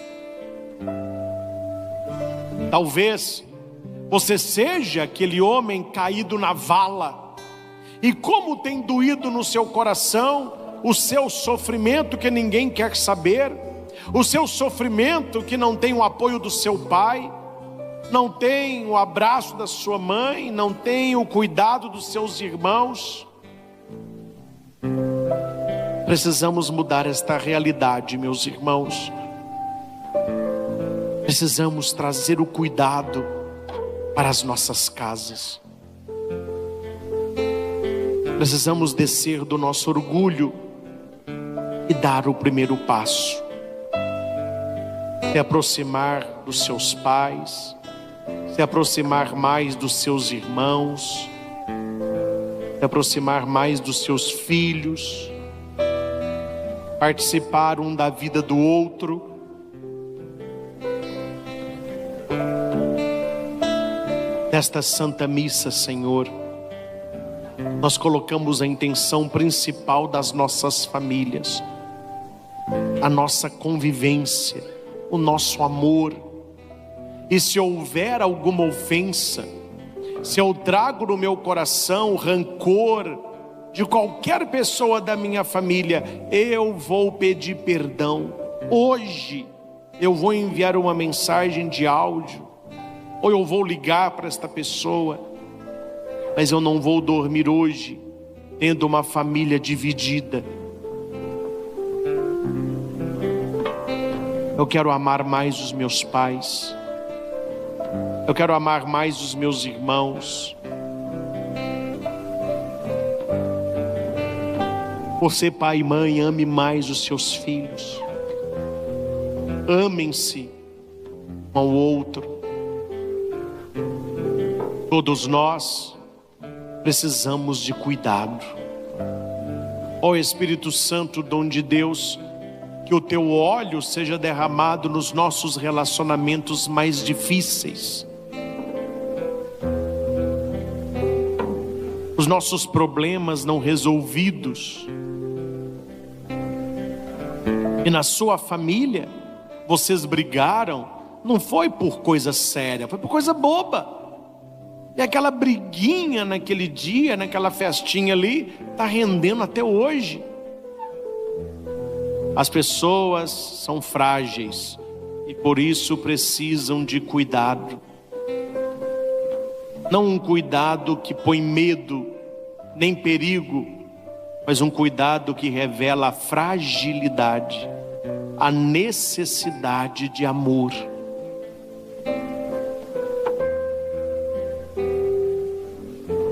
Talvez você seja aquele homem caído na vala, e como tem doído no seu coração o seu sofrimento que ninguém quer saber, o seu sofrimento que não tem o apoio do seu pai, não tem o abraço da sua mãe, não tem o cuidado dos seus irmãos. Precisamos mudar esta realidade, meus irmãos. Precisamos trazer o cuidado para as nossas casas. Precisamos descer do nosso orgulho e dar o primeiro passo. Se aproximar dos seus pais, se aproximar mais dos seus irmãos, se aproximar mais dos seus filhos, participar um da vida do outro. Nesta Santa Missa, Senhor, nós colocamos a intenção principal das nossas famílias, a nossa convivência, o nosso amor. E se houver alguma ofensa, se eu trago no meu coração rancor de qualquer pessoa da minha família, eu vou pedir perdão. Hoje eu vou enviar uma mensagem de áudio, ou eu vou ligar para esta pessoa, mas eu não vou dormir hoje tendo uma família dividida. Eu quero amar mais os meus pais, eu quero amar mais os meus irmãos. Você, pai e mãe, ame mais os seus filhos. Amem-se um ao outro. Todos nós precisamos de cuidado. Ó Espírito Santo, dom de Deus, que o teu óleo seja derramado nos nossos relacionamentos mais difíceis, os nossos problemas não resolvidos. E na sua família, vocês brigaram, não foi por coisa séria, foi por coisa boba. E aquela briguinha naquele dia, naquela festinha ali, está rendendo até hoje. As pessoas são frágeis e por isso precisam de cuidado. Não um cuidado que põe medo, nem perigo, mas um cuidado que revela a fragilidade, a necessidade de amor.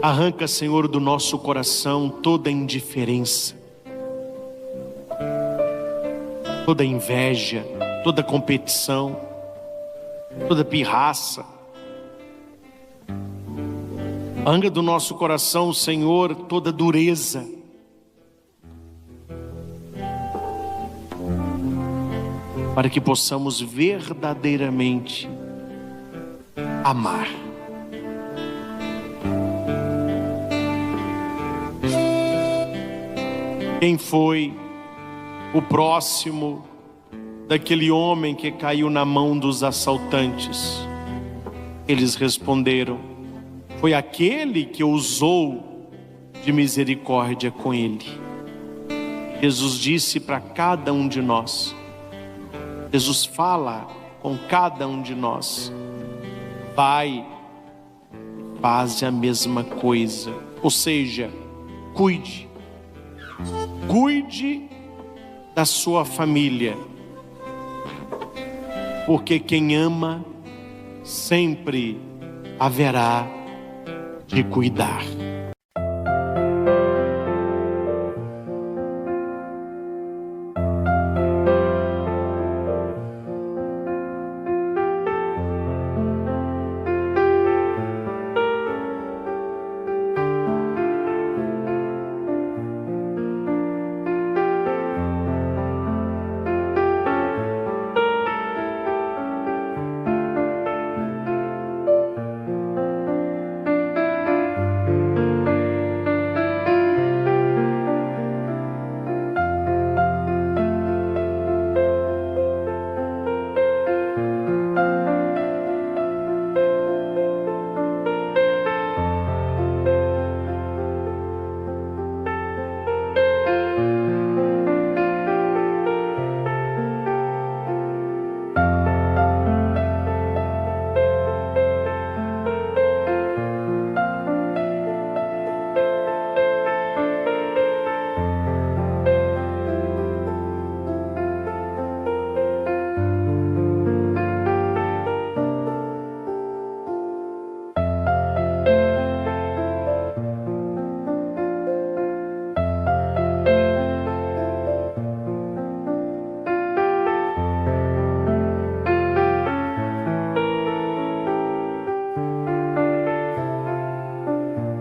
Arranca, Senhor, do nosso coração toda indiferença, toda inveja, toda competição, toda pirraça. Arranca do nosso coração, Senhor, toda dureza. Para que possamos verdadeiramente amar. Quem foi o próximo daquele homem que caiu na mão dos assaltantes? Eles responderam: foi aquele que usou de misericórdia com ele. Jesus disse para cada um de nós, Jesus fala com cada um de nós: vai, faz a mesma coisa. Ou seja, cuide da sua família, porque quem ama sempre haverá de cuidar.